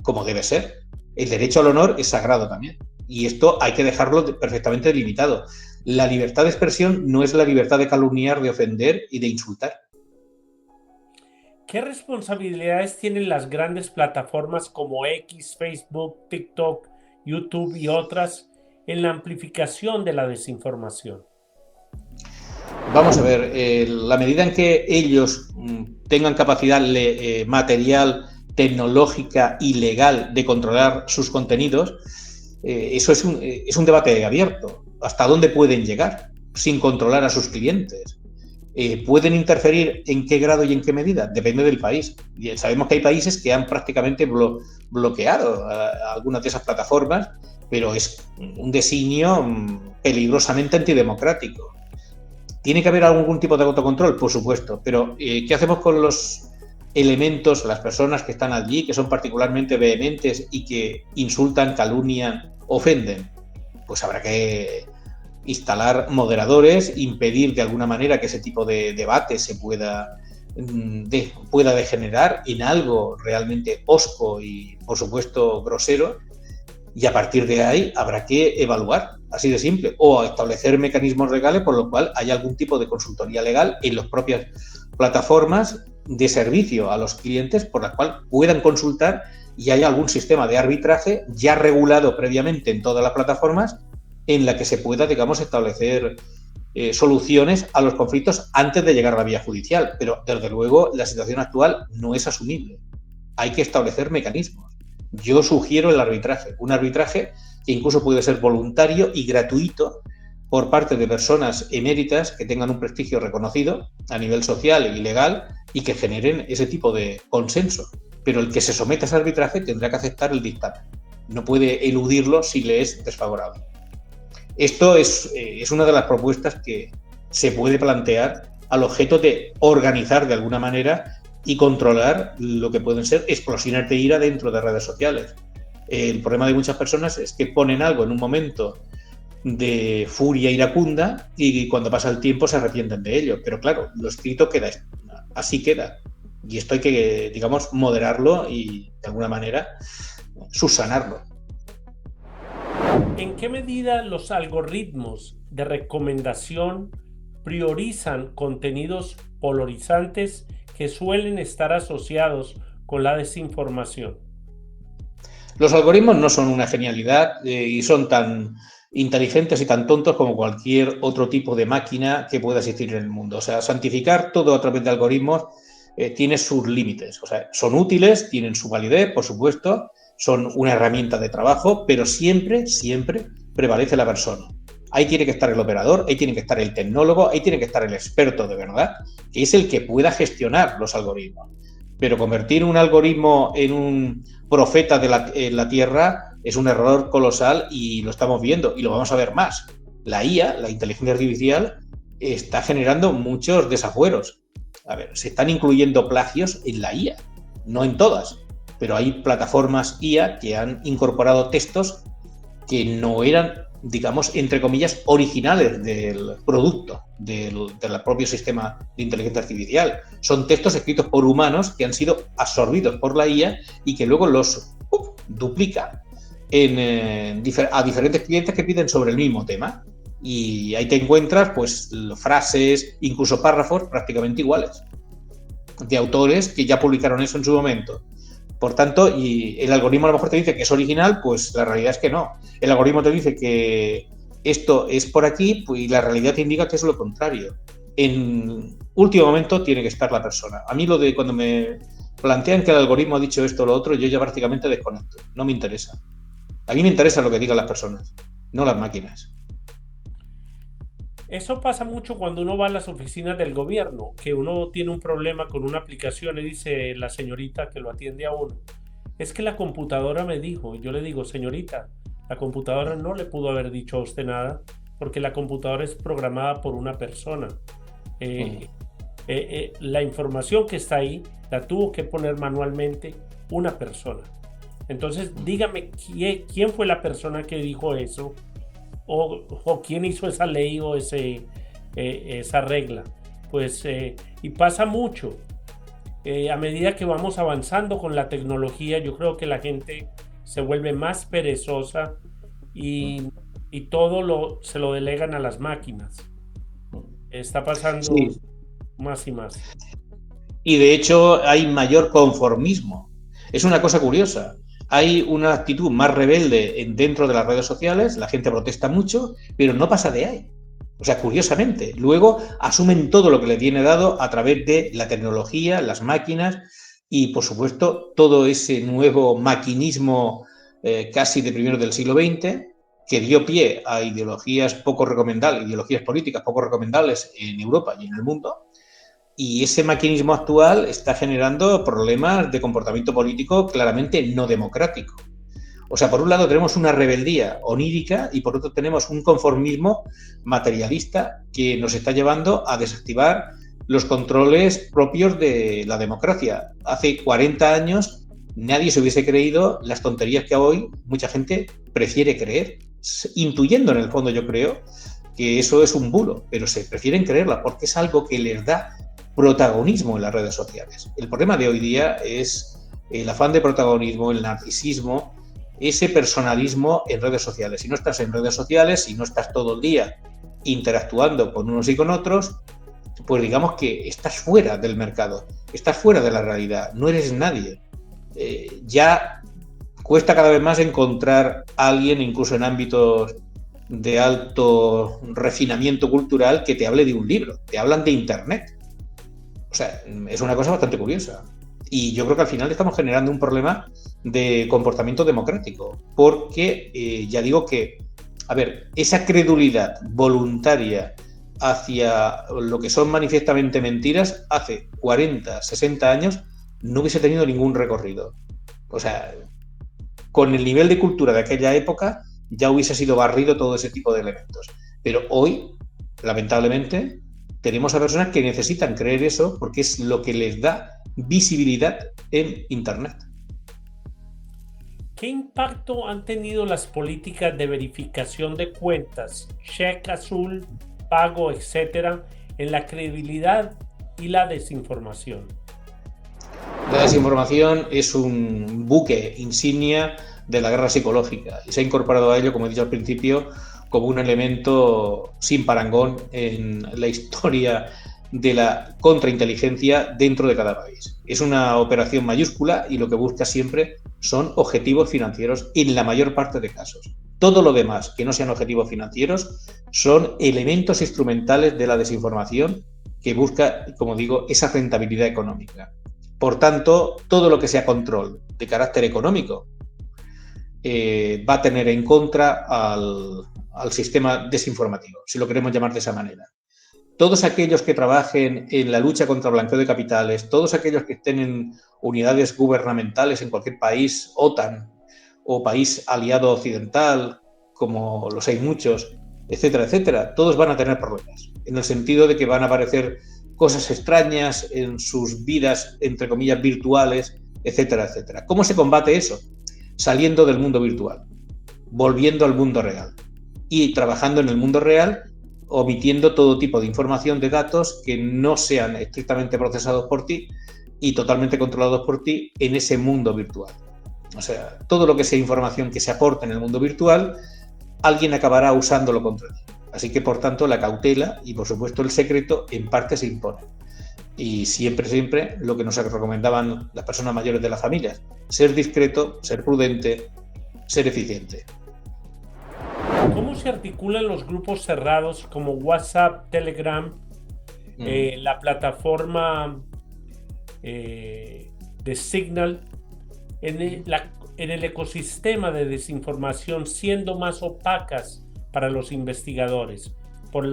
como debe ser. El derecho al honor es sagrado también, y esto hay que dejarlo perfectamente delimitado. La libertad de expresión no es la libertad de calumniar, de ofender y de insultar. ¿Qué responsabilidades tienen las grandes plataformas como X, Facebook, TikTok, YouTube y otras en la amplificación de la desinformación? Vamos a ver, la medida en que ellos tengan capacidad material, tecnológica y legal de controlar sus contenidos, eso es un debate abierto. ¿Hasta dónde pueden llegar sin controlar a sus clientes? ¿Pueden interferir en qué grado y en qué medida? Depende del país. Y sabemos que hay países que han prácticamente bloqueado algunas de esas plataformas, pero es un designio peligrosamente antidemocrático. ¿Tiene que haber algún tipo de autocontrol? Por supuesto, pero ¿qué hacemos con los elementos, las personas que están allí, que son particularmente vehementes y que insultan, calumnian, ofenden? Pues habrá que instalar moderadores, impedir de alguna manera que ese tipo de debate se pueda degenerar en algo realmente hosco y, por supuesto, grosero, y a partir de ahí habrá que evaluar, así de simple, o establecer mecanismos legales por lo cual haya algún tipo de consultoría legal en las propias plataformas de servicio a los clientes por la cual puedan consultar y haya algún sistema de arbitraje ya regulado previamente en todas las plataformas en la que se pueda, digamos, establecer soluciones a los conflictos antes de llegar a la vía judicial. Pero, desde luego, la situación actual no es asumible. Hay que establecer mecanismos. Yo sugiero el arbitraje, un arbitraje que incluso puede ser voluntario y gratuito por parte de personas eméritas que tengan un prestigio reconocido a nivel social y legal y que generen ese tipo de consenso. pero el que se someta a ese arbitraje tendrá que aceptar el dictamen. No puede eludirlo si le es desfavorable. Esto es una de las propuestas que se puede plantear al objeto de organizar de alguna manera y controlar lo que pueden ser explosiones de ira dentro de redes sociales. El problema de muchas personas es que ponen algo en un momento de furia iracunda y cuando pasa el tiempo se arrepienten de ello. Pero claro, lo escrito queda, así queda. Y esto hay que, digamos, moderarlo y de alguna manera subsanarlo. ¿En qué medida los algoritmos de recomendación priorizan contenidos polarizantes que suelen estar asociados con la desinformación? Los algoritmos no son una genialidad y son tan inteligentes y tan tontos como cualquier otro tipo de máquina que pueda existir en el mundo. O sea, santificar todo a través de algoritmos tiene sus límites. O sea, son útiles, tienen su validez, por supuesto, son una herramienta de trabajo, pero siempre, siempre prevalece la persona. Ahí tiene que estar el operador, ahí tiene que estar el tecnólogo, ahí tiene que estar el experto de verdad, que es el que pueda gestionar los algoritmos. Pero convertir un algoritmo en un profeta de la Tierra es un error colosal y lo estamos viendo y lo vamos a ver más. La IA, la inteligencia artificial, está generando muchos desafueros. A ver, se están incluyendo plagios en la IA, no en todas, pero hay plataformas IA que han incorporado textos que no eran, digamos, entre comillas, originales del producto, del propio sistema de inteligencia artificial. Son textos escritos por humanos que han sido absorbidos por la IA y que luego los duplica a diferentes clientes que piden sobre el mismo tema. Y ahí te encuentras pues frases, incluso párrafos prácticamente iguales, de autores que ya publicaron eso en su momento. Por tanto, y el algoritmo a lo mejor te dice que es original, pues la realidad es que no. El algoritmo te dice que esto es por aquí, pues, y la realidad te indica que es lo contrario. En último momento tiene que estar la persona. A mí lo de cuando me plantean que el algoritmo ha dicho esto o lo otro, yo ya prácticamente desconecto. No me interesa. A mí me interesa lo que digan las personas, no las máquinas. Eso pasa mucho cuando uno va a las oficinas del gobierno, que uno tiene un problema con una aplicación y dice la señorita que lo atiende a uno, es que la computadora me dijo, y yo le digo, señorita, la computadora no le pudo haber dicho a usted nada, porque la computadora es programada por una persona. La información que está ahí la tuvo que poner manualmente una persona. Entonces, dígame quién fue la persona que dijo eso, o quién hizo esa ley o esa regla. Pues, y pasa mucho. A medida que vamos avanzando con la tecnología, yo creo que la gente se vuelve más perezosa y todo se lo delegan a las máquinas. Está pasando más y más. Y de hecho hay mayor conformismo. Es una cosa curiosa. Hay una actitud más rebelde dentro de las redes sociales, la gente protesta mucho, pero no pasa de ahí. O sea, curiosamente, luego asumen todo lo que les viene dado a través de la tecnología, las máquinas y, por supuesto, todo ese nuevo maquinismo casi de primeros del siglo XX que dio pie a ideologías poco recomendables, ideologías políticas poco recomendables en Europa y en el mundo. Y ese maquinismo actual está generando problemas de comportamiento político claramente no democrático. O sea, por un lado tenemos una rebeldía onírica y por otro tenemos un conformismo materialista que nos está llevando a desactivar los controles propios de la democracia. Hace 40 años nadie se hubiese creído las tonterías que hoy mucha gente prefiere creer, intuyendo en el fondo, yo creo, que eso es un bulo, pero se prefieren creerla porque es algo que les da protagonismo en las redes sociales. El problema de hoy día es el afán de protagonismo, el narcisismo, ese personalismo en redes sociales. Si no estás en redes sociales, si no estás todo el día interactuando con unos y con otros, pues digamos que estás fuera del mercado, estás fuera de la realidad, no eres nadie. Ya cuesta cada vez más encontrar a alguien, incluso en ámbitos de alto refinamiento cultural, que te hable de un libro, te hablan de Internet. O sea, es una cosa bastante curiosa. Y yo creo que al final estamos generando un problema de comportamiento democrático, porque ya digo que, a ver, esa credulidad voluntaria hacia lo que son manifiestamente mentiras hace 40, 60 años no hubiese tenido ningún recorrido. O sea, con el nivel de cultura de aquella época ya hubiese sido barrido todo ese tipo de elementos. Pero hoy, lamentablemente, tenemos a personas que necesitan creer eso porque es lo que les da visibilidad en Internet. ¿Qué impacto han tenido las políticas de verificación de cuentas, cheque azul, pago, etcétera, en la credibilidad y la desinformación? La desinformación es un buque insignia de la guerra psicológica y se ha incorporado a ello, como he dicho al principio, como un elemento sin parangón en la historia de la contrainteligencia dentro de cada país. Es una operación mayúscula y lo que busca siempre son objetivos financieros en la mayor parte de casos. Todo lo demás que no sean objetivos financieros son elementos instrumentales de la desinformación que busca, como digo, esa rentabilidad económica. Por tanto, todo lo que sea control de carácter económico va a tener en contra al sistema desinformativo, si lo queremos llamar de esa manera. Todos aquellos que trabajen en la lucha contra el blanqueo de capitales, todos aquellos que estén en unidades gubernamentales en cualquier país, OTAN o país aliado occidental, como los hay muchos, etcétera, etcétera, todos van a tener problemas, en el sentido de que van a aparecer cosas extrañas en sus vidas, entre comillas, virtuales, etcétera, etcétera. ¿Cómo se combate eso? Saliendo del mundo virtual, volviendo al mundo real y trabajando en el mundo real, omitiendo todo tipo de información, de datos que no sean estrictamente procesados por ti y totalmente controlados por ti en ese mundo virtual. O sea, todo lo que sea información que se aporte en el mundo virtual, alguien acabará usándolo contra ti. Así que, por tanto, la cautela y, por supuesto, el secreto en parte se impone. Y siempre lo que nos recomendaban las personas mayores de las familias: ser discreto, ser prudente, ser eficiente. ¿Cómo se articulan los grupos cerrados como WhatsApp, Telegram, la plataforma de Signal en el ecosistema de desinformación, siendo más opacas para los investigadores por el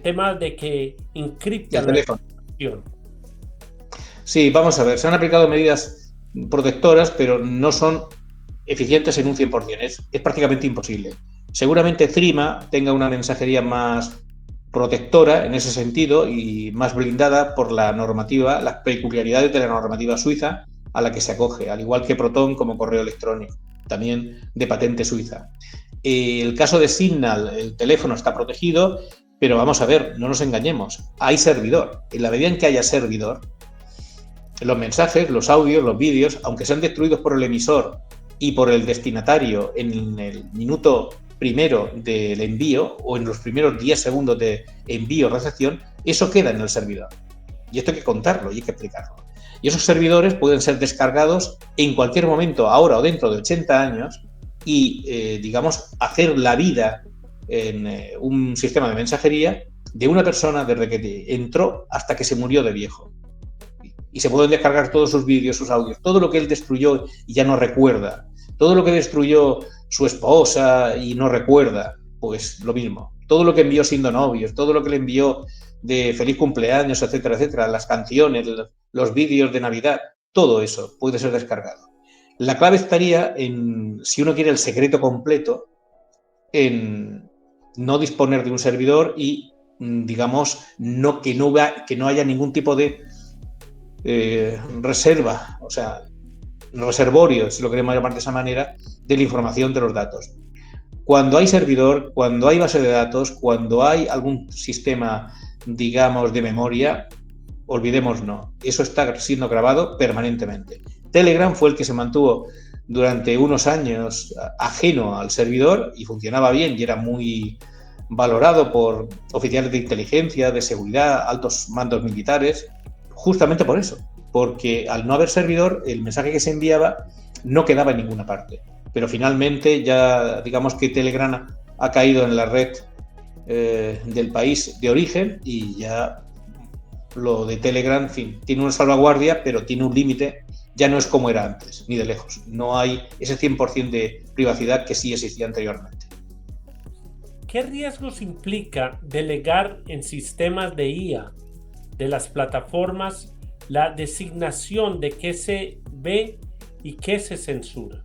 tema de que encriptan la información? Sí, vamos a ver, se han aplicado medidas protectoras, pero no son eficientes en un 100%, es prácticamente imposible. Seguramente Threema tenga una mensajería más protectora en ese sentido y más blindada por la normativa, las peculiaridades de la normativa suiza a la que se acoge, al igual que Proton como correo electrónico, también de patente suiza. El caso de Signal, el teléfono está protegido, pero vamos a ver, no nos engañemos, hay servidor. En la medida en que haya servidor, los mensajes, los audios, los vídeos, aunque sean destruidos por el emisor y por el destinatario en el minuto primero del envío o en los primeros 10 segundos de envío-recepción, eso queda en el servidor. Y esto hay que contarlo y hay que explicarlo. Y esos servidores pueden ser descargados en cualquier momento, ahora o dentro de 80 años, y, digamos, hacer la vida en un sistema de mensajería de una persona desde que entró hasta que se murió de viejo. Y se pueden descargar todos sus vídeos, sus audios, todo lo que él destruyó y ya no recuerda, todo lo que destruyó su esposa y no recuerda, pues lo mismo. Todo lo que envió siendo novios, todo lo que le envió de feliz cumpleaños, etcétera, etcétera, las canciones, los vídeos de Navidad, todo eso puede ser descargado. La clave estaría en, si uno quiere el secreto completo, en no disponer de un servidor y, digamos, que no haya ningún tipo de reserva, o sea, reservorio, si lo queremos llamar de esa manera, de la información de los datos. Cuando hay servidor, cuando hay base de datos, cuando hay algún sistema, digamos, de memoria, olvidémonos, eso está siendo grabado permanentemente. Telegram fue el que se mantuvo durante unos años ajeno al servidor y funcionaba bien y era muy valorado por oficiales de inteligencia, de seguridad, altos mandos militares, justamente por eso, porque al no haber servidor, el mensaje que se enviaba no quedaba en ninguna parte. Pero finalmente ya, digamos que Telegram ha caído en la red del país de origen y ya lo de Telegram, en fin, tiene una salvaguardia, pero tiene un límite, ya no es como era antes, ni de lejos. No hay ese 100% de privacidad que sí existía anteriormente. ¿Qué riesgos implica delegar en sistemas de IA de las plataformas la designación de qué se ve y qué se censura?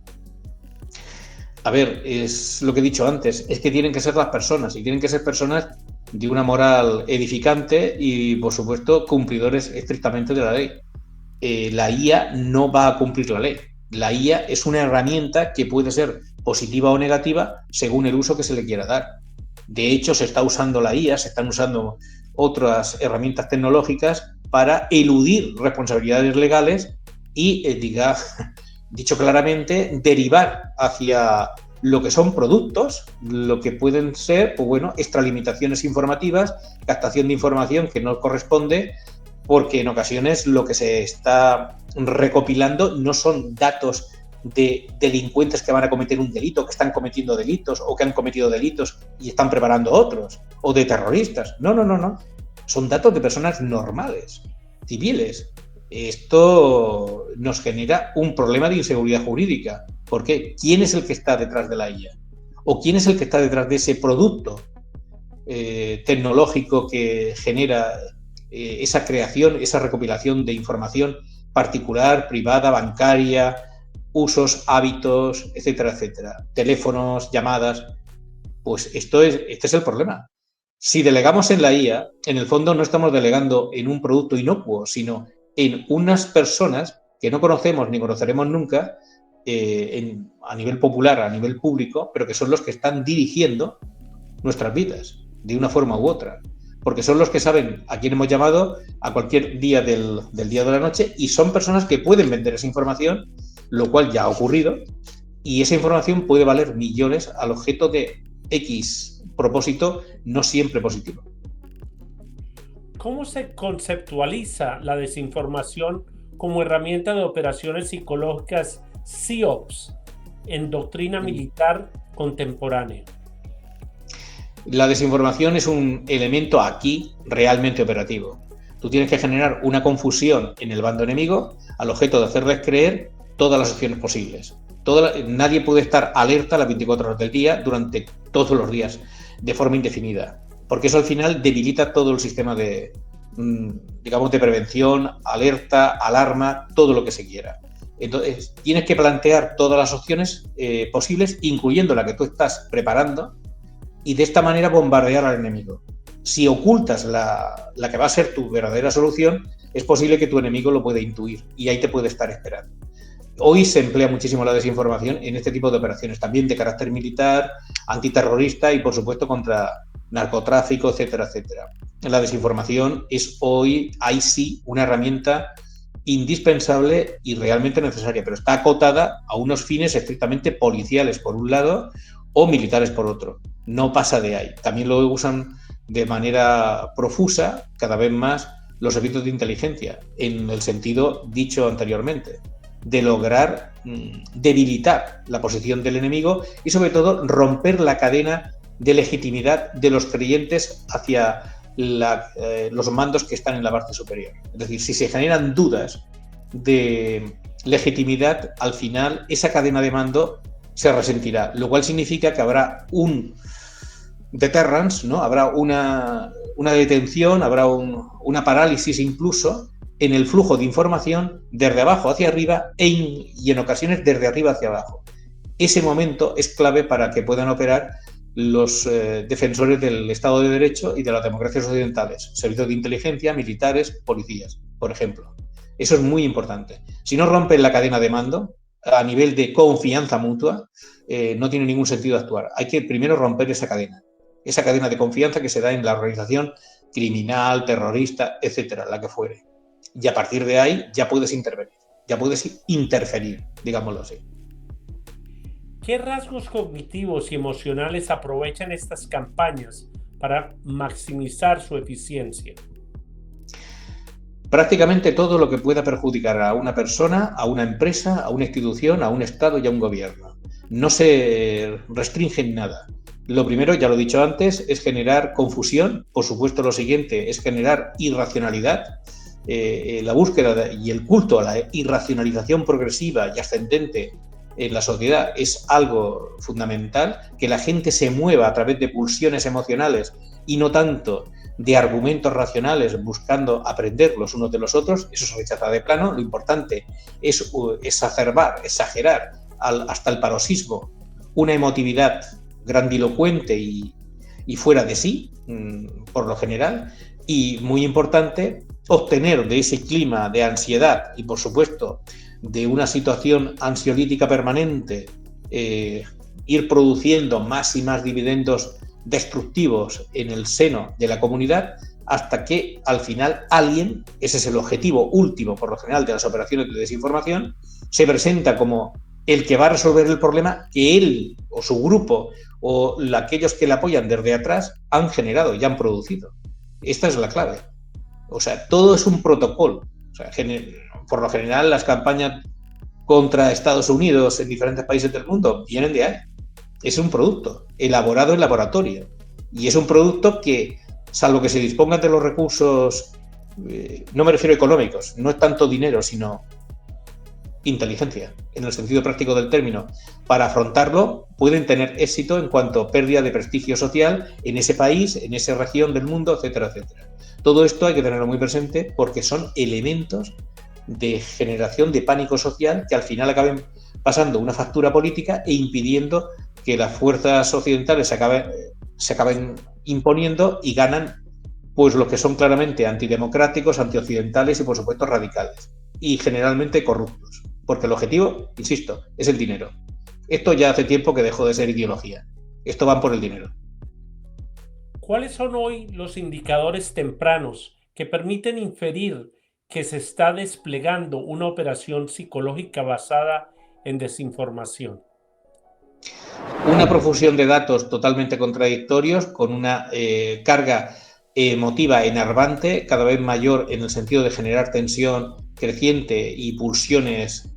A ver, es lo que he dicho antes, es que tienen que ser las personas, y tienen que ser personas de una moral edificante y, por supuesto, cumplidores estrictamente de la ley. La IA no va a cumplir la ley. La IA es una herramienta que puede ser positiva o negativa según el uso que se le quiera dar. De hecho, se está usando la IA, se están usando otras herramientas tecnológicas para eludir responsabilidades legales y, dicho claramente, derivar hacia lo que son productos, lo que pueden ser, pues bueno, extralimitaciones informativas, captación de información que no corresponde, porque en ocasiones lo que se está recopilando no son datos de delincuentes que van a cometer un delito, que están cometiendo delitos o que han cometido delitos y están preparando otros, o de terroristas. No. Son datos de personas normales, civiles. Esto nos genera un problema de inseguridad jurídica. ¿Por qué? ¿Quién es el que está detrás de la IA? ¿O quién es el que está detrás de ese producto tecnológico que genera esa creación, esa recopilación de información particular, privada, bancaria, usos, hábitos, etcétera, etcétera, teléfonos, llamadas? Pues este es el problema. Si delegamos en la IA, en el fondo no estamos delegando en un producto inocuo, sino en unas personas que no conocemos ni conoceremos nunca a nivel popular, a nivel público, pero que son los que están dirigiendo nuestras vidas, de una forma u otra. Porque son los que saben a quién hemos llamado a cualquier día del día o de la noche, y son personas que pueden vender esa información, lo cual ya ha ocurrido, y esa información puede valer millones al objeto de X propósito, no siempre positivo. ¿Cómo se conceptualiza la desinformación como herramienta de operaciones psicológicas SIOPS en doctrina militar contemporánea? La desinformación es un elemento aquí realmente operativo. Tú tienes que generar una confusión en el bando enemigo al objeto de hacerles creer todas las opciones posibles. Nadie puede estar alerta las 24 horas del día durante todos los días de forma indefinida, porque eso al final debilita todo el sistema de prevención, alerta, alarma, todo lo que se quiera. Entonces, tienes que plantear todas las opciones posibles, incluyendo la que tú estás preparando, y de esta manera bombardear al enemigo. Si ocultas la que va a ser tu verdadera solución, es posible que tu enemigo lo pueda intuir y ahí te puede estar esperando. Hoy se emplea muchísimo la desinformación en este tipo de operaciones, también de carácter militar, antiterrorista y, por supuesto, contra narcotráfico, etcétera, etcétera. La desinformación es hoy, ahí sí, una herramienta indispensable y realmente necesaria, pero está acotada a unos fines estrictamente policiales, por un lado, o militares, por otro. No pasa de ahí. También lo usan de manera profusa, cada vez más, los servicios de inteligencia, en el sentido dicho anteriormente, de lograr debilitar la posición del enemigo y, sobre todo, romper la cadena de legitimidad de los creyentes hacia los mandos que están en la parte superior. Es decir, si se generan dudas de legitimidad, al final esa cadena de mando se resentirá, lo cual significa que habrá un deterrence, ¿no? Habrá una detención, habrá una parálisis incluso en el flujo de información desde abajo hacia arriba y en ocasiones desde arriba hacia abajo. Ese momento es clave para que puedan operar los defensores del Estado de Derecho y de las democracias occidentales, servicios de inteligencia, militares, policías, por ejemplo. Eso es muy importante. Si no rompen la cadena de mando a nivel de confianza mutua, no tiene ningún sentido actuar. Hay que primero romper esa cadena de confianza que se da en la organización criminal, terrorista, etcétera, la que fuere. Y a partir de ahí ya puedes interferir, digámoslo así. ¿Qué rasgos cognitivos y emocionales aprovechan estas campañas para maximizar su eficiencia? Prácticamente todo lo que pueda perjudicar a una persona, a una empresa, a una institución, a un Estado y a un gobierno. No se restringe en nada. Lo primero, ya lo he dicho antes, es generar confusión. Por supuesto, lo siguiente es generar irracionalidad. La búsqueda y el culto a la irracionalización progresiva y ascendente en la sociedad. Es algo fundamental que la gente se mueva a través de pulsiones emocionales y no tanto de argumentos racionales buscando aprender los unos de los otros. Eso se rechaza de plano. Lo importante es exacerbar, exagerar hasta el paroxismo una emotividad grandilocuente y fuera de sí, por lo general, y muy importante, obtener de ese clima de ansiedad y, por supuesto, de una situación ansiolítica permanente, ir produciendo más y más dividendos destructivos en el seno de la comunidad, hasta que al final alguien, ese es el objetivo último por lo general de las operaciones de desinformación, se presenta como el que va a resolver el problema que él o su grupo o aquellos que le apoyan desde atrás han generado y han producido. Esta es la clave. O sea, todo es un protocolo. O sea, por lo general, las campañas contra Estados Unidos en diferentes países del mundo vienen de ahí. Es un producto elaborado en laboratorio. Y es un producto que, salvo que se dispongan de los recursos, no me refiero a económicos, no es tanto dinero, sino inteligencia, en el sentido práctico del término, para afrontarlo, pueden tener éxito en cuanto a pérdida de prestigio social en ese país, en esa región del mundo, etcétera, etcétera. Todo esto hay que tenerlo muy presente porque son elementos de generación de pánico social que al final acaben pasando una factura política e impidiendo que las fuerzas occidentales se acaben imponiendo y ganan pues los que son claramente antidemocráticos, antioccidentales y por supuesto radicales y generalmente corruptos. Porque el objetivo, insisto, es el dinero. Esto ya hace tiempo que dejó de ser ideología. Esto va por el dinero. ¿Cuáles son hoy los indicadores tempranos que permiten inferir que se está desplegando una operación psicológica basada en desinformación? Una profusión de datos totalmente contradictorios, con una carga emotiva enervante, cada vez mayor en el sentido de generar tensión creciente y pulsiones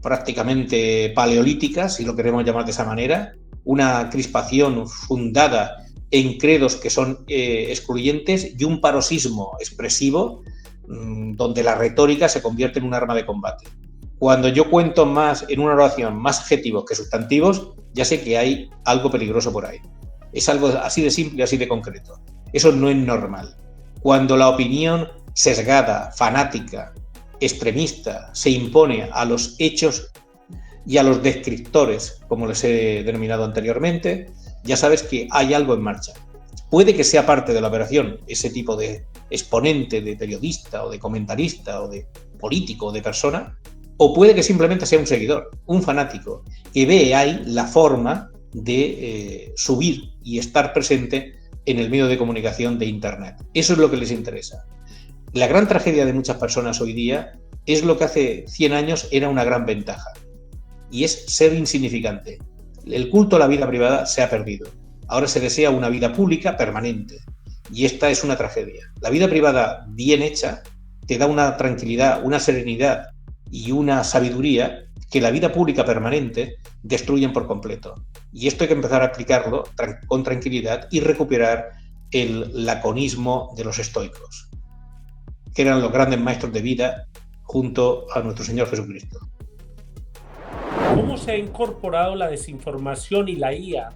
prácticamente paleolíticas, si lo queremos llamar de esa manera, una crispación fundada en credos que son excluyentes y un paroxismo expresivo donde la retórica se convierte en un arma de combate. Cuando yo cuento más en una oración más adjetivos que sustantivos, ya sé que hay algo peligroso por ahí. Es algo así de simple y así de concreto. Eso no es normal. Cuando la opinión sesgada, fanática, extremista se impone a los hechos y a los descriptores, como les he denominado anteriormente, ya sabes que hay algo en marcha. Puede que sea parte de la operación ese tipo de exponente, de periodista o de comentarista o de político o de persona, o puede que simplemente sea un seguidor, un fanático, que ve ahí la forma de subir y estar presente en el medio de comunicación de Internet. Eso es lo que les interesa. La gran tragedia de muchas personas hoy día es lo que hace 100 años era una gran ventaja, y es ser insignificante. El culto a la vida privada se ha perdido. Ahora se desea una vida pública permanente, y esta es una tragedia. La vida privada bien hecha te da una tranquilidad, una serenidad y una sabiduría que la vida pública permanente destruyen por completo. Y esto hay que empezar a aplicarlo con tranquilidad y recuperar el laconismo de los estoicos, que eran los grandes maestros de vida junto a nuestro Señor Jesucristo. ¿Cómo se ha incorporado la desinformación y la IA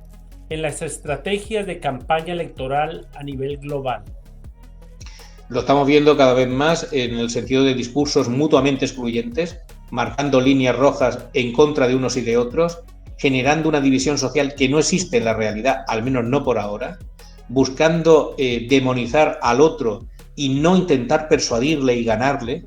en las estrategias de campaña electoral a nivel global? Lo estamos viendo cada vez más en el sentido de discursos mutuamente excluyentes, marcando líneas rojas en contra de unos y de otros, generando una división social que no existe en la realidad, al menos no por ahora, buscando demonizar al otro y no intentar persuadirle y ganarle,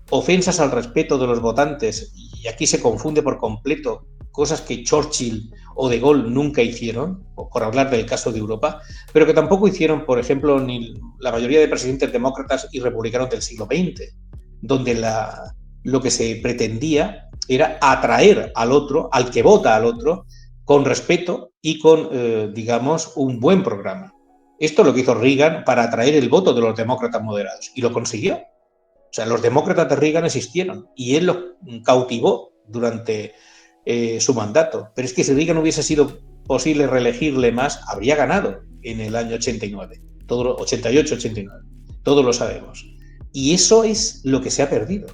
ofensas al respeto de los votantes, y aquí se confunde por completo cosas que Churchill o De Gaulle nunca hicieron, por hablar del caso de Europa, pero que tampoco hicieron, por ejemplo, ni la mayoría de presidentes demócratas y republicanos del siglo XX, donde lo que se pretendía era atraer al otro, al que vota al otro, con respeto y con, digamos, un buen programa. Esto es lo que hizo Reagan para atraer el voto de los demócratas moderados, y lo consiguió. O sea, los demócratas de Reagan existieron y él los cautivó durante su mandato. Pero es que si Reagan hubiese sido posible reelegirle más, habría ganado en el año 89, 88, 89. Todos lo sabemos. Y eso es lo que se ha perdido.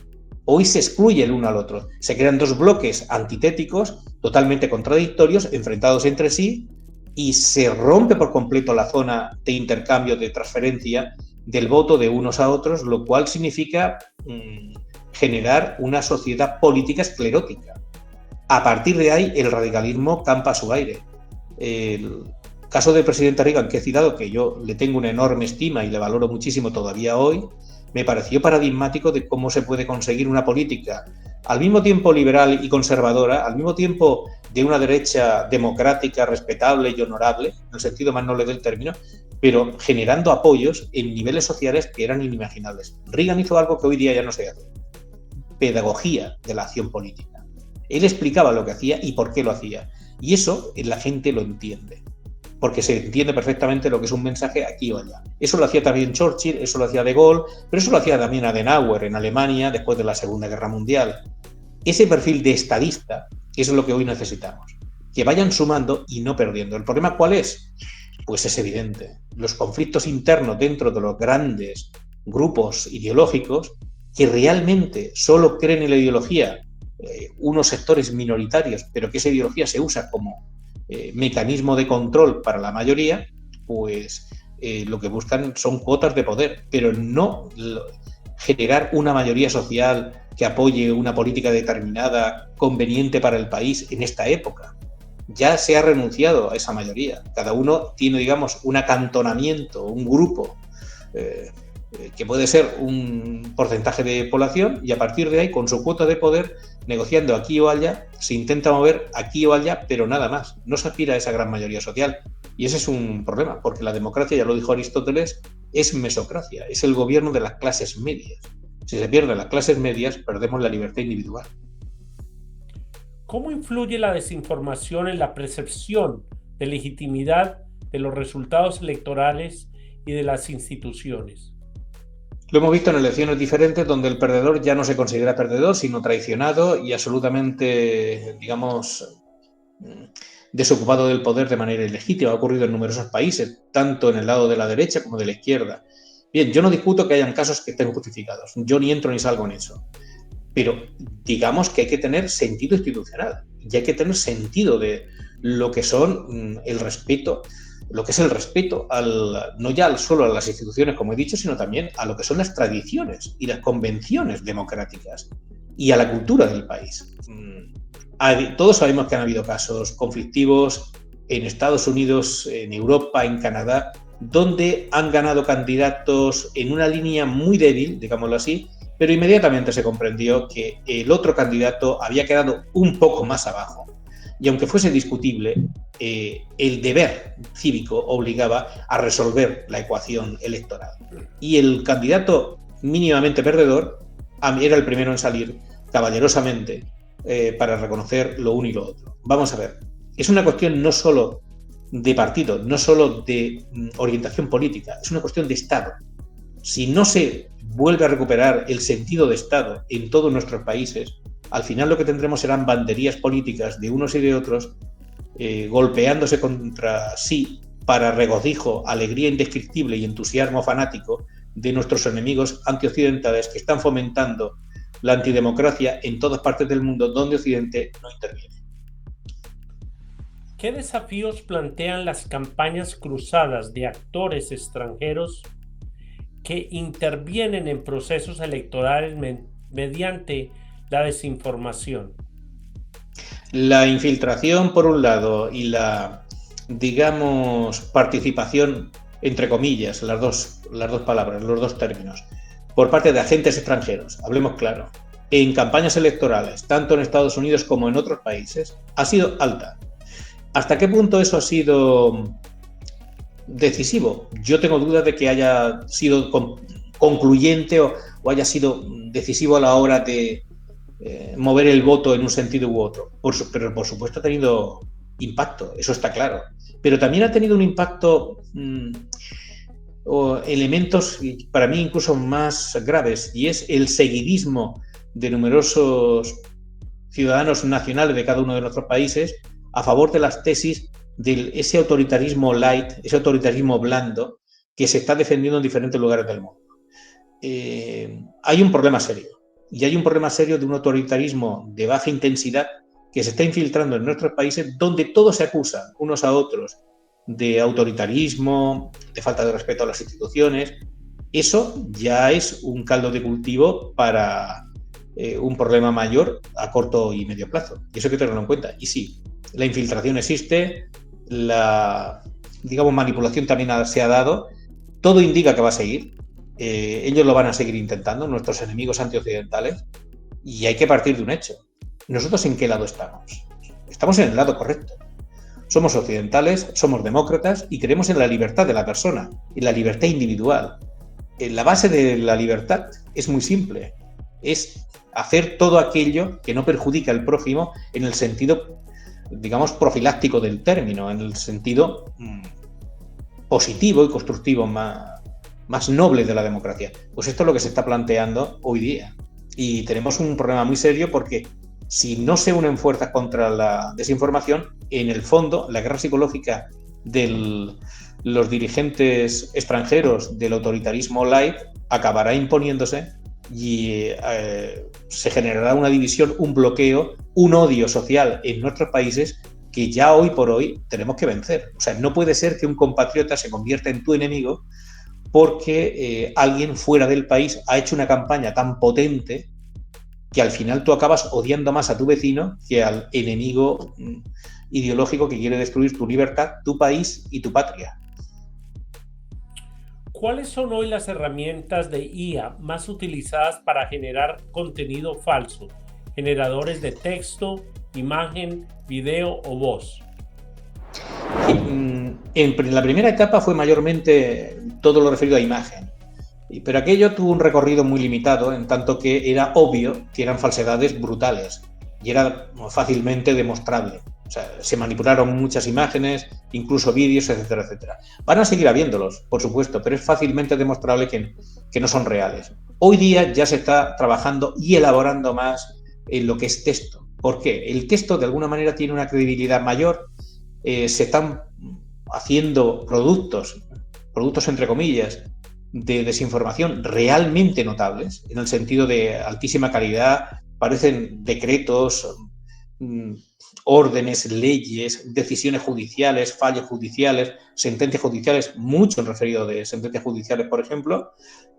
Hoy se excluye el uno al otro. Se crean dos bloques antitéticos, totalmente contradictorios, enfrentados entre sí, y se rompe por completo la zona de intercambio, de transferencia del voto de unos a otros, lo cual significa generar una sociedad política esclerótica. A partir de ahí, el radicalismo campa a su aire. El caso del presidente Reagan, que he citado, que yo le tengo una enorme estima y le valoro muchísimo todavía hoy, me pareció paradigmático de cómo se puede conseguir una política al mismo tiempo liberal y conservadora, al mismo tiempo de una derecha democrática, respetable y honorable, en el sentido más noble del término, pero generando apoyos en niveles sociales que eran inimaginables. Reagan hizo algo que hoy día ya no se hace: pedagogía de la acción política. Él explicaba lo que hacía y por qué lo hacía. Y eso la gente lo entiende, porque se entiende perfectamente lo que es un mensaje aquí o allá. Eso lo hacía también Churchill, eso lo hacía De Gaulle, pero eso lo hacía también Adenauer en Alemania después de la Segunda Guerra Mundial. Ese perfil de estadista, eso es lo que hoy necesitamos, que vayan sumando y no perdiendo. ¿El problema cuál es? Pues es evidente. Los conflictos internos dentro de los grandes grupos ideológicos que realmente solo creen en la ideología unos sectores minoritarios, pero que esa ideología se usa como mecanismo de control para la mayoría, pues lo que buscan son cuotas de poder, pero no generar una mayoría social que apoye una política determinada conveniente para el país en esta época. Ya se ha renunciado a esa mayoría. Cada uno tiene, digamos, un acantonamiento, un grupo que puede ser un porcentaje de población, y a partir de ahí, con su cuota de poder, negociando aquí o allá, se intenta mover aquí o allá, pero nada más. No se aspira a esa gran mayoría social. Y ese es un problema, porque la democracia, ya lo dijo Aristóteles, es mesocracia, es el gobierno de las clases medias. Si se pierden las clases medias, perdemos la libertad individual. ¿Cómo influye la desinformación en la percepción de legitimidad de los resultados electorales y de las instituciones? Lo hemos visto en elecciones diferentes donde el perdedor ya no se considera perdedor, sino traicionado y absolutamente, digamos, desocupado del poder de manera ilegítima. Ha ocurrido en numerosos países, tanto en el lado de la derecha como de la izquierda. Bien, yo no discuto que hayan casos que estén justificados. Yo ni entro ni salgo en eso. Pero digamos que hay que tener sentido institucional y hay que tener sentido de lo que son el respeto, lo que es el respeto no ya solo a las instituciones, como he dicho, sino también a lo que son las tradiciones y las convenciones democráticas y a la cultura del país. Todos sabemos que han habido casos conflictivos en Estados Unidos, en Europa, en Canadá, donde han ganado candidatos en una línea muy débil, digámoslo así, pero inmediatamente se comprendió que el otro candidato había quedado un poco más abajo. Y aunque fuese discutible, el deber cívico obligaba a resolver la ecuación electoral. Y el candidato mínimamente perdedor era el primero en salir caballerosamente para reconocer lo uno y lo otro. Vamos a ver, es una cuestión no solo de partido, no solo de orientación política, es una cuestión de Estado. Si no se vuelve a recuperar el sentido de Estado en todos nuestros países, al final lo que tendremos serán banderías políticas de unos y de otros golpeándose contra sí para regocijo, alegría indescriptible y entusiasmo fanático de nuestros enemigos antioccidentales que están fomentando la antidemocracia en todas partes del mundo donde Occidente no interviene. ¿Qué desafíos plantean las campañas cruzadas de actores extranjeros que intervienen en procesos electorales mediante la desinformación? La infiltración, por un lado, y la, digamos, participación, entre comillas, las dos palabras, los dos términos, por parte de agentes extranjeros, hablemos claro, en campañas electorales, tanto en Estados Unidos como en otros países, ha sido alta. ¿Hasta qué punto eso ha sido decisivo? Yo tengo dudas de que haya sido concluyente o haya sido decisivo a la hora de mover el voto en un sentido u otro. Pero por supuesto ha tenido impacto, eso está claro. Pero también ha tenido un impacto o elementos para mí incluso más graves, y es el seguidismo de numerosos ciudadanos nacionales de cada uno de nuestros países a favor de las tesis de ese autoritarismo light, ese autoritarismo blando que se está defendiendo en diferentes lugares del mundo. Hay un problema serio. y hay un problema serio de un autoritarismo de baja intensidad que se está infiltrando en nuestros países, donde todos se acusan unos a otros de autoritarismo, de falta de respeto a las instituciones. Eso ya es un caldo de cultivo para un problema mayor a corto y medio plazo. Y eso hay que tenerlo en cuenta. Y sí, la infiltración existe, la, digamos, manipulación también se ha dado. Todo indica que va a seguir. Ellos lo van a seguir intentando, nuestros enemigos antioccidentales, y hay que partir de un hecho. ¿Nosotros en qué lado estamos? Estamos en el lado correcto. Somos occidentales, somos demócratas y creemos en la libertad de la persona, en la libertad individual. La base de la libertad es muy simple, es hacer todo aquello que no perjudica al prójimo en el sentido, digamos, profiláctico del término, en el sentido positivo y constructivo más noble de la democracia. Pues esto es lo que se está planteando hoy día. Y tenemos un problema muy serio porque si no se unen fuerzas contra la desinformación, en el fondo la guerra psicológica de los dirigentes extranjeros del autoritarismo light acabará imponiéndose y se generará una división, un bloqueo, un odio social en nuestros países que ya hoy por hoy tenemos que vencer. O sea, no puede ser que un compatriota se convierta en tu enemigo porque alguien fuera del país ha hecho una campaña tan potente que al final tú acabas odiando más a tu vecino que al enemigo ideológico que quiere destruir tu libertad, tu país y tu patria. ¿Cuáles son hoy las herramientas de IA más utilizadas para generar contenido falso? Generadores de texto, imagen, video o voz. En la primera etapa fue mayormente todo lo referido a imagen, pero aquello tuvo un recorrido muy limitado, en tanto que era obvio que eran falsedades brutales y era fácilmente demostrable. O sea, se manipularon muchas imágenes, incluso vídeos, etcétera, etcétera. Van a seguir habiéndolos, por supuesto, pero es fácilmente demostrable que no son reales. Hoy día ya se está trabajando y elaborando más en lo que es texto. ¿Por qué? El texto de alguna manera tiene una credibilidad mayor. Se están haciendo productos entre comillas, de desinformación realmente notables, en el sentido de altísima calidad, parecen decretos, órdenes, leyes, decisiones judiciales, fallos judiciales, sentencias judiciales, mucho en referido de sentencias judiciales, por ejemplo,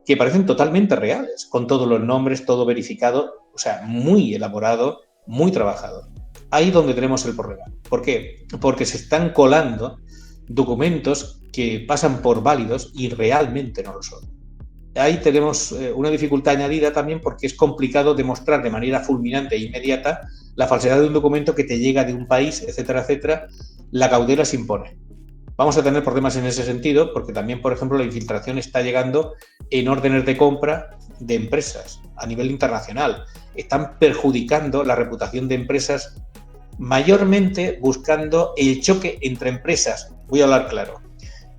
que parecen totalmente reales, con todos los nombres, todo verificado, o sea, muy elaborado, muy trabajado. Ahí es donde tenemos el problema. ¿Por qué? Porque se están colando documentos que pasan por válidos y realmente no lo son. Ahí tenemos una dificultad añadida también porque es complicado demostrar de manera fulminante e inmediata la falsedad de un documento que te llega de un país, etcétera, etcétera. La cautela se impone. Vamos a tener problemas en ese sentido porque también, por ejemplo, la infiltración está llegando en órdenes de compra de empresas a nivel internacional. Están perjudicando la reputación de empresas mayormente buscando el choque entre empresas, voy a hablar claro,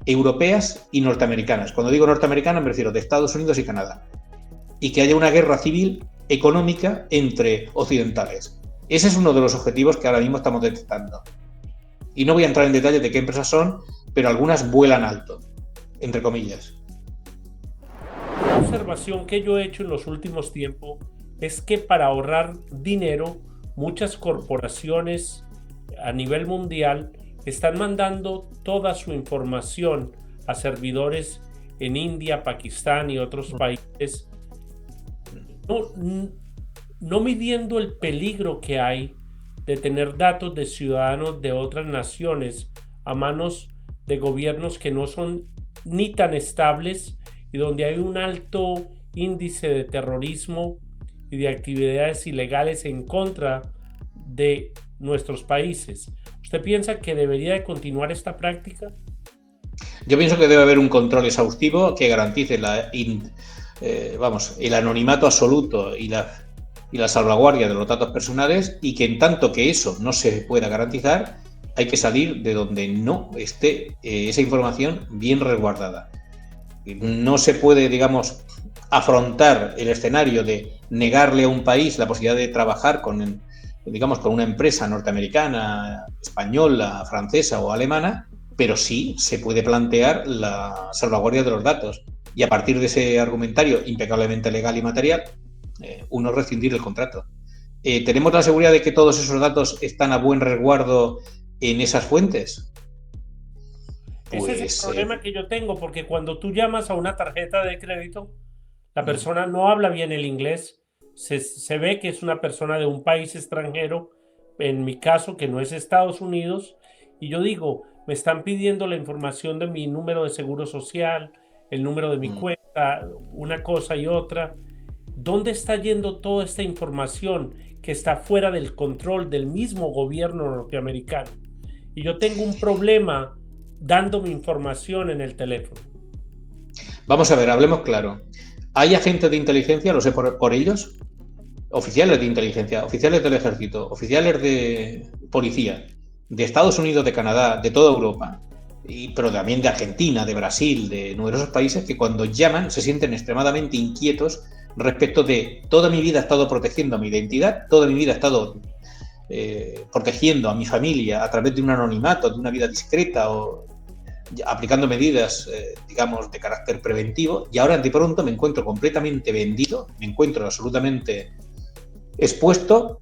europeas y norteamericanas. Cuando digo norteamericanas me refiero de Estados Unidos y Canadá. Y que haya una guerra civil económica entre occidentales. Ese es uno de los objetivos que ahora mismo estamos detectando. Y no voy a entrar en detalle de qué empresas son, pero algunas vuelan alto, entre comillas. Una observación que yo he hecho en los últimos tiempos es que para ahorrar dinero, muchas corporaciones a nivel mundial están mandando toda su información a servidores en India, Pakistán y otros países, no midiendo el peligro que hay de tener datos de ciudadanos de otras naciones a manos de gobiernos que no son ni tan estables y donde hay un alto índice de terrorismo y de actividades ilegales en contra de nuestros países. ¿Usted piensa que debería de continuar esta práctica? Yo pienso que debe haber un control exhaustivo que garantice el anonimato absoluto y la salvaguardia de los datos personales, y que en tanto que eso no se pueda garantizar, hay que salir de donde no esté esa información bien resguardada. No se puede, digamos, afrontar el escenario de negarle a un país la posibilidad de trabajar con una empresa norteamericana, española, francesa o alemana, pero sí se puede plantear la salvaguardia de los datos. Y a partir de ese argumentario impecablemente legal y material, uno rescindir el contrato. ¿Tenemos la seguridad de que todos esos datos están a buen resguardo en esas fuentes? Ese es el problema que yo tengo, porque cuando tú llamas a una tarjeta de crédito, la persona no habla bien el inglés, se ve que es una persona de un país extranjero, en mi caso, que no es Estados Unidos, y yo digo, me están pidiendo la información de mi número de seguro social, el número de mi cuenta, una cosa y otra. ¿Dónde está yendo toda esta información que está fuera del control del mismo gobierno norteamericano? Y yo tengo un problema dando mi información en el teléfono. Vamos a ver, hablemos claro. ¿Hay agentes de inteligencia, lo sé por ellos? Oficiales de inteligencia, oficiales del ejército, oficiales de policía, de Estados Unidos, de Canadá, de toda Europa, pero también de Argentina, de Brasil, de numerosos países que cuando llaman se sienten extremadamente inquietos respecto de toda mi vida he estado protegiendo mi identidad, toda mi vida he estado protegiendo a mi familia a través de un anonimato, de una vida discreta o aplicando medidas, digamos, de carácter preventivo, y ahora de pronto me encuentro completamente vendido, me encuentro absolutamente expuesto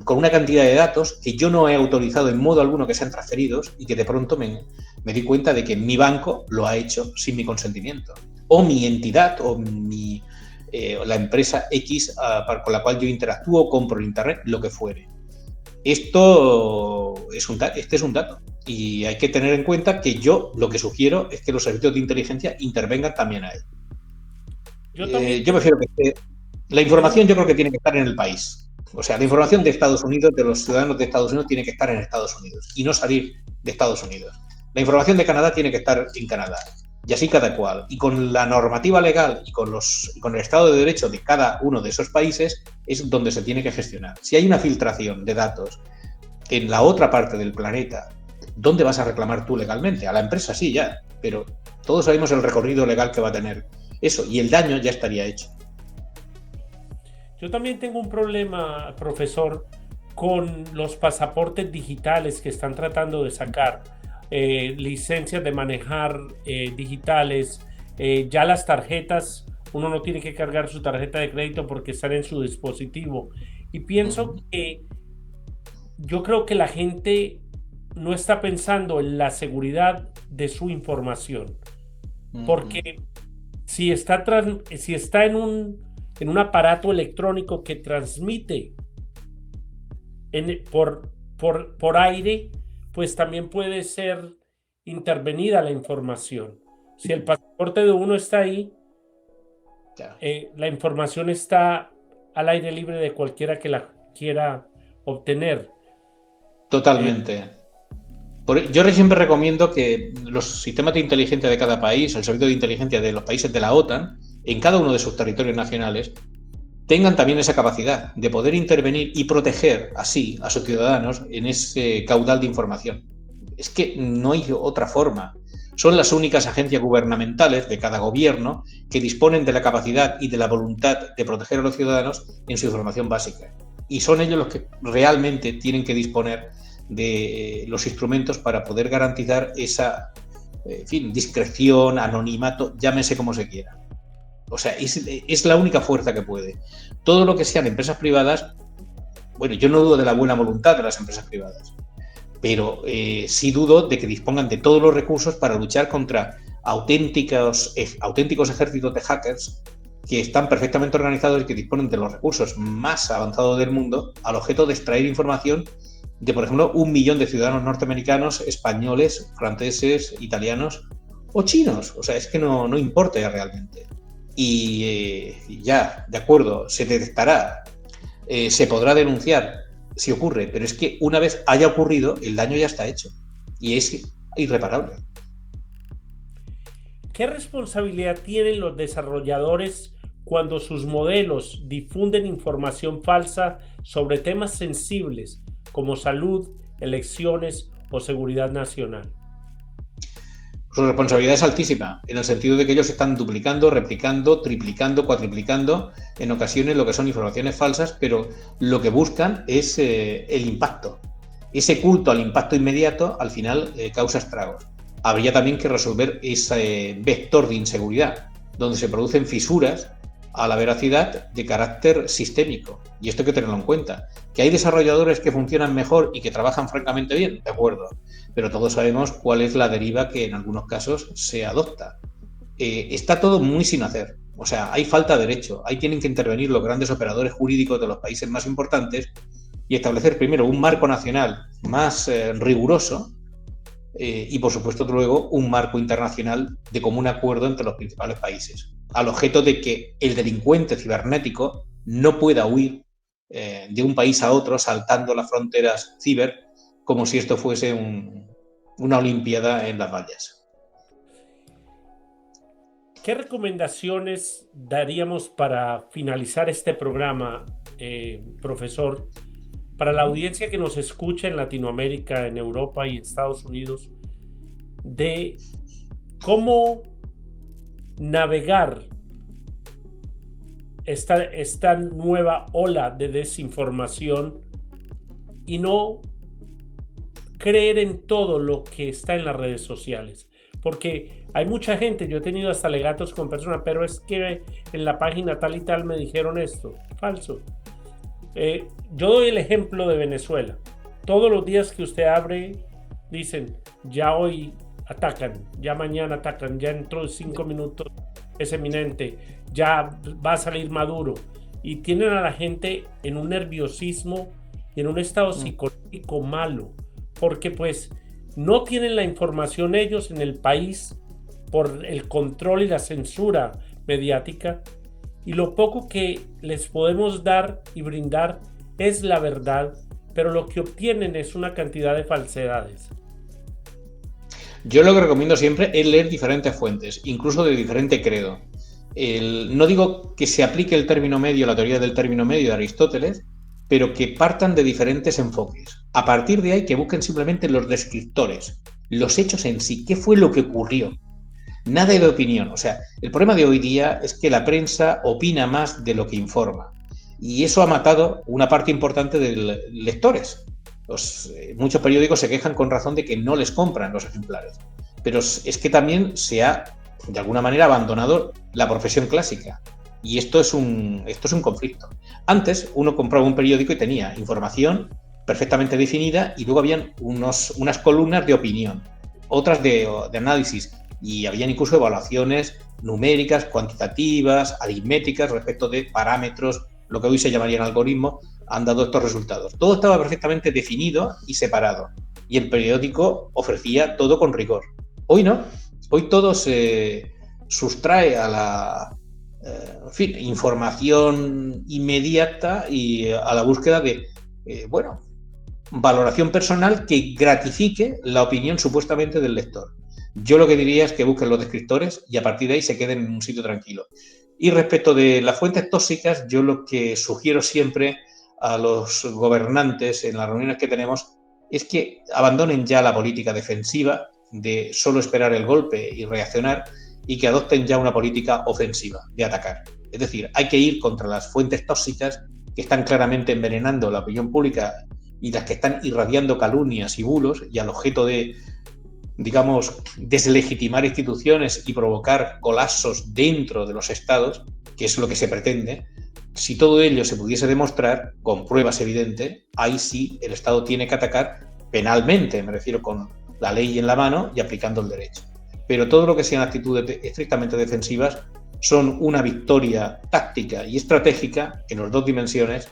con una cantidad de datos que yo no he autorizado en modo alguno que sean transferidos y que de pronto me di cuenta de que mi banco lo ha hecho sin mi consentimiento. O mi entidad o la empresa X con la cual yo interactúo, compro en internet, lo que fuere. Este es un dato y hay que tener en cuenta que yo lo que sugiero es que los servicios de inteligencia intervengan también ahí. Yo prefiero que la información yo creo que tiene que estar en el país. O sea, la información de Estados Unidos, de los ciudadanos de Estados Unidos, tiene que estar en Estados Unidos y no salir de Estados Unidos. La información de Canadá tiene que estar en Canadá. Y así cada cual. Y con la normativa legal y con el Estado de Derecho de cada uno de esos países es donde se tiene que gestionar. Si hay una filtración de datos en la otra parte del planeta, ¿dónde vas a reclamar tú legalmente? A la empresa sí, ya. Pero todos sabemos el recorrido legal que va a tener eso. Y el daño ya estaría hecho. Yo también tengo un problema, profesor, con los pasaportes digitales que están tratando de sacar, licencias de manejar digitales, ya las tarjetas, uno no tiene que cargar su tarjeta de crédito porque están en su dispositivo. Y pienso que yo creo que la gente no está pensando en la seguridad de su información, porque si está en un aparato electrónico que transmite por aire, pues también puede ser intervenida la información. Si el pasaporte de uno está ahí, la información está al aire libre de cualquiera que la quiera obtener. Totalmente. Yo siempre recomiendo que los sistemas de inteligencia de cada país, el servicio de inteligencia de los países de la OTAN, en cada uno de sus territorios nacionales, tengan también esa capacidad de poder intervenir y proteger así a sus ciudadanos en ese caudal de información. Es que no hay otra forma. Son las únicas agencias gubernamentales de cada gobierno que disponen de la capacidad y de la voluntad de proteger a los ciudadanos en su información básica. Y son ellos los que realmente tienen que disponer de los instrumentos para poder garantizar esa, discreción, anonimato, llámese como se quiera. O sea, es la única fuerza que puede. Todo lo que sean empresas privadas, bueno, yo no dudo de la buena voluntad de las empresas privadas, pero sí dudo de que dispongan de todos los recursos para luchar contra auténticos ejércitos de hackers que están perfectamente organizados y que disponen de los recursos más avanzados del mundo al objeto de extraer información de, por ejemplo, 1 millón de ciudadanos norteamericanos, españoles, franceses, italianos o chinos. O sea, es que no importa realmente. Y ya, de acuerdo, se detectará, se podrá denunciar si ocurre, pero es que una vez haya ocurrido, el daño ya está hecho y es irreparable. ¿Qué responsabilidad tienen los desarrolladores cuando sus modelos difunden información falsa sobre temas sensibles como salud, elecciones o seguridad nacional? Su responsabilidad es altísima, en el sentido de que ellos están duplicando, replicando, triplicando, cuatriplicando en ocasiones lo que son informaciones falsas, pero lo que buscan es el impacto. Ese culto al impacto inmediato al final causa estragos. Habría también que resolver ese vector de inseguridad, donde se producen fisuras a la veracidad de carácter sistémico. Y esto hay que tenerlo en cuenta. Que hay desarrolladores que funcionan mejor y que trabajan francamente bien, de acuerdo. Pero todos sabemos cuál es la deriva que en algunos casos se adopta. Está todo muy sin hacer. O sea, hay falta de derecho. Ahí tienen que intervenir los grandes operadores jurídicos de los países más importantes y establecer primero un marco nacional más riguroso y, por supuesto, luego un marco internacional de común acuerdo entre los principales países, al objeto de que el delincuente cibernético no pueda huir de un país a otro saltando las fronteras ciber como si esto fuese una olimpiada en las vallas. ¿Qué recomendaciones daríamos para finalizar este programa, profesor, para la audiencia que nos escucha en Latinoamérica, en Europa y Estados Unidos, de cómo navegar esta nueva ola de desinformación y no creer en todo lo que está en las redes sociales? Porque hay mucha gente, yo he tenido hasta alegatos con personas, pero es que en la página tal y tal me dijeron esto, falso. Yo doy el ejemplo de Venezuela. Todos los días que usted abre, dicen, ya hoy atacan, ya mañana atacan, ya entró en 5 minutos es eminente, ya va a salir Maduro. Y tienen a la gente en un nerviosismo y en un estado psicológico malo, porque pues no tienen la información ellos en el país por el control y la censura mediática, y lo poco que les podemos dar y brindar es la verdad, pero lo que obtienen es una cantidad de falsedades. Yo lo que recomiendo siempre es leer diferentes fuentes, incluso de diferente credo. No digo que se aplique el término medio, la teoría del término medio de Aristóteles, pero que partan de diferentes enfoques. A partir de ahí que busquen simplemente los descriptores, los hechos en sí, qué fue lo que ocurrió. Nada de opinión. O sea, el problema de hoy día es que la prensa opina más de lo que informa. Y eso ha matado una parte importante de lectores. Muchos periódicos se quejan con razón de que no les compran los ejemplares. Pero es que también se ha, de alguna manera, abandonado la profesión clásica. Y esto es un conflicto. Antes uno compraba un periódico y tenía información perfectamente definida y luego habían unas columnas de opinión, otras de análisis, y habían incluso evaluaciones numéricas, cuantitativas, aritméticas respecto de parámetros, lo que hoy se llamarían algoritmos, han dado estos resultados. Todo estaba perfectamente definido y separado, y el periódico ofrecía todo con rigor. Hoy no, hoy todo se sustrae a la información inmediata y a la búsqueda de, valoración personal que gratifique la opinión supuestamente del lector. Yo lo que diría es que busquen los descriptores y a partir de ahí se queden en un sitio tranquilo. Y respecto de las fuentes tóxicas, yo lo que sugiero siempre a los gobernantes en las reuniones que tenemos es que abandonen ya la política defensiva de solo esperar el golpe y reaccionar, y que adopten ya una política ofensiva de atacar. Es decir, hay que ir contra las fuentes tóxicas que están claramente envenenando la opinión pública y las que están irradiando calumnias y bulos, y al objeto de, digamos, deslegitimar instituciones y provocar colapsos dentro de los estados, que es lo que se pretende. Si todo ello se pudiese demostrar con pruebas evidentes, ahí sí el Estado tiene que atacar penalmente, me refiero con la ley en la mano y aplicando el derecho. Pero todo lo que sean actitudes estrictamente defensivas son una victoria táctica y estratégica en las dos dimensiones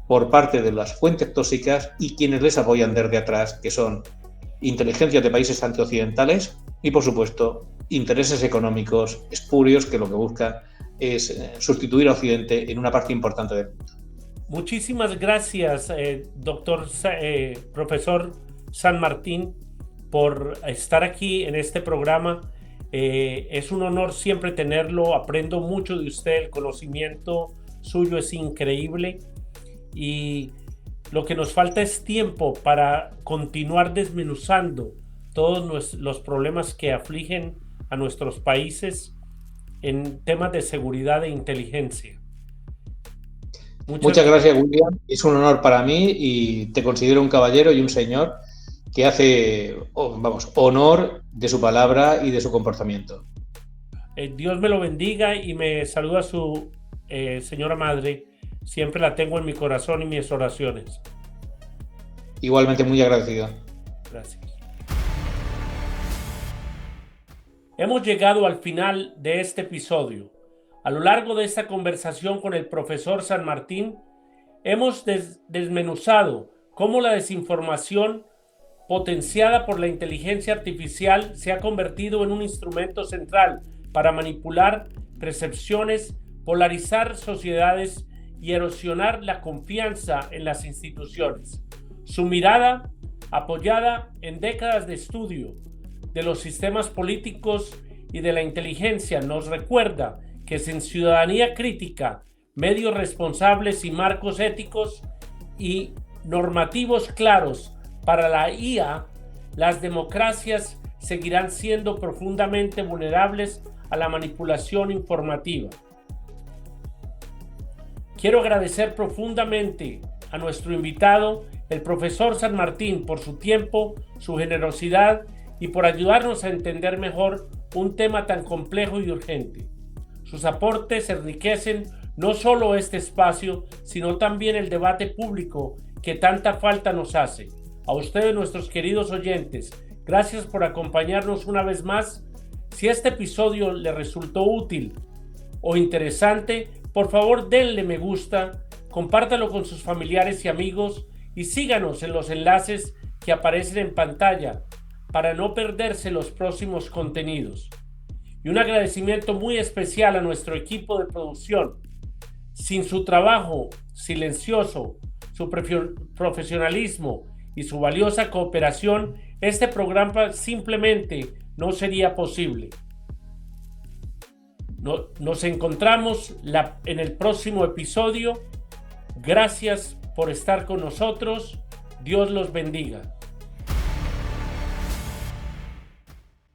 por parte de las fuentes tóxicas y quienes les apoyan desde atrás, que son inteligencias de países antioccidentales y, por supuesto, intereses económicos espurios que lo que buscan es sustituir a Occidente en una parte importante del mundo. Muchísimas gracias, profesor San Martín, por estar aquí en este programa. Es un honor siempre tenerlo, aprendo mucho de usted, el conocimiento suyo es increíble y lo que nos falta es tiempo para continuar desmenuzando todos los problemas que afligen a nuestros países en temas de seguridad e inteligencia. Muchas gracias, William. Es un honor para mí y te considero un caballero y un señor que hace, honor de su palabra y de su comportamiento. Dios me lo bendiga y me saluda su señora madre, siempre la tengo en mi corazón y mis oraciones. Igualmente muy agradecido. Gracias. Hemos llegado al final de este episodio. A lo largo de esta conversación con el profesor San Martín, hemos desmenuzado cómo la desinformación potenciada por la inteligencia artificial se ha convertido en un instrumento central para manipular percepciones, polarizar sociedades y erosionar la confianza en las instituciones. Su mirada, apoyada en décadas de estudio de los sistemas políticos y de la inteligencia, nos recuerda que sin ciudadanía crítica, medios responsables y marcos éticos y normativos claros para la IA, las democracias seguirán siendo profundamente vulnerables a la manipulación informativa. Quiero agradecer profundamente a nuestro invitado, el profesor San Martín, por su tiempo, su generosidad y por ayudarnos a entender mejor un tema tan complejo y urgente. Sus aportes enriquecen no solo este espacio, sino también el debate público que tanta falta nos hace. A ustedes, nuestros queridos oyentes, gracias por acompañarnos una vez más. Si este episodio le resultó útil o interesante, por favor denle me gusta, compártalo con sus familiares y amigos y síganos en los enlaces que aparecen en pantalla para no perderse los próximos contenidos. Y un agradecimiento muy especial a nuestro equipo de producción. Sin su trabajo silencioso, su profesionalismo y su valiosa cooperación, este programa simplemente no sería posible. Nos encontramos en el próximo episodio. Gracias por estar con nosotros. Dios los bendiga.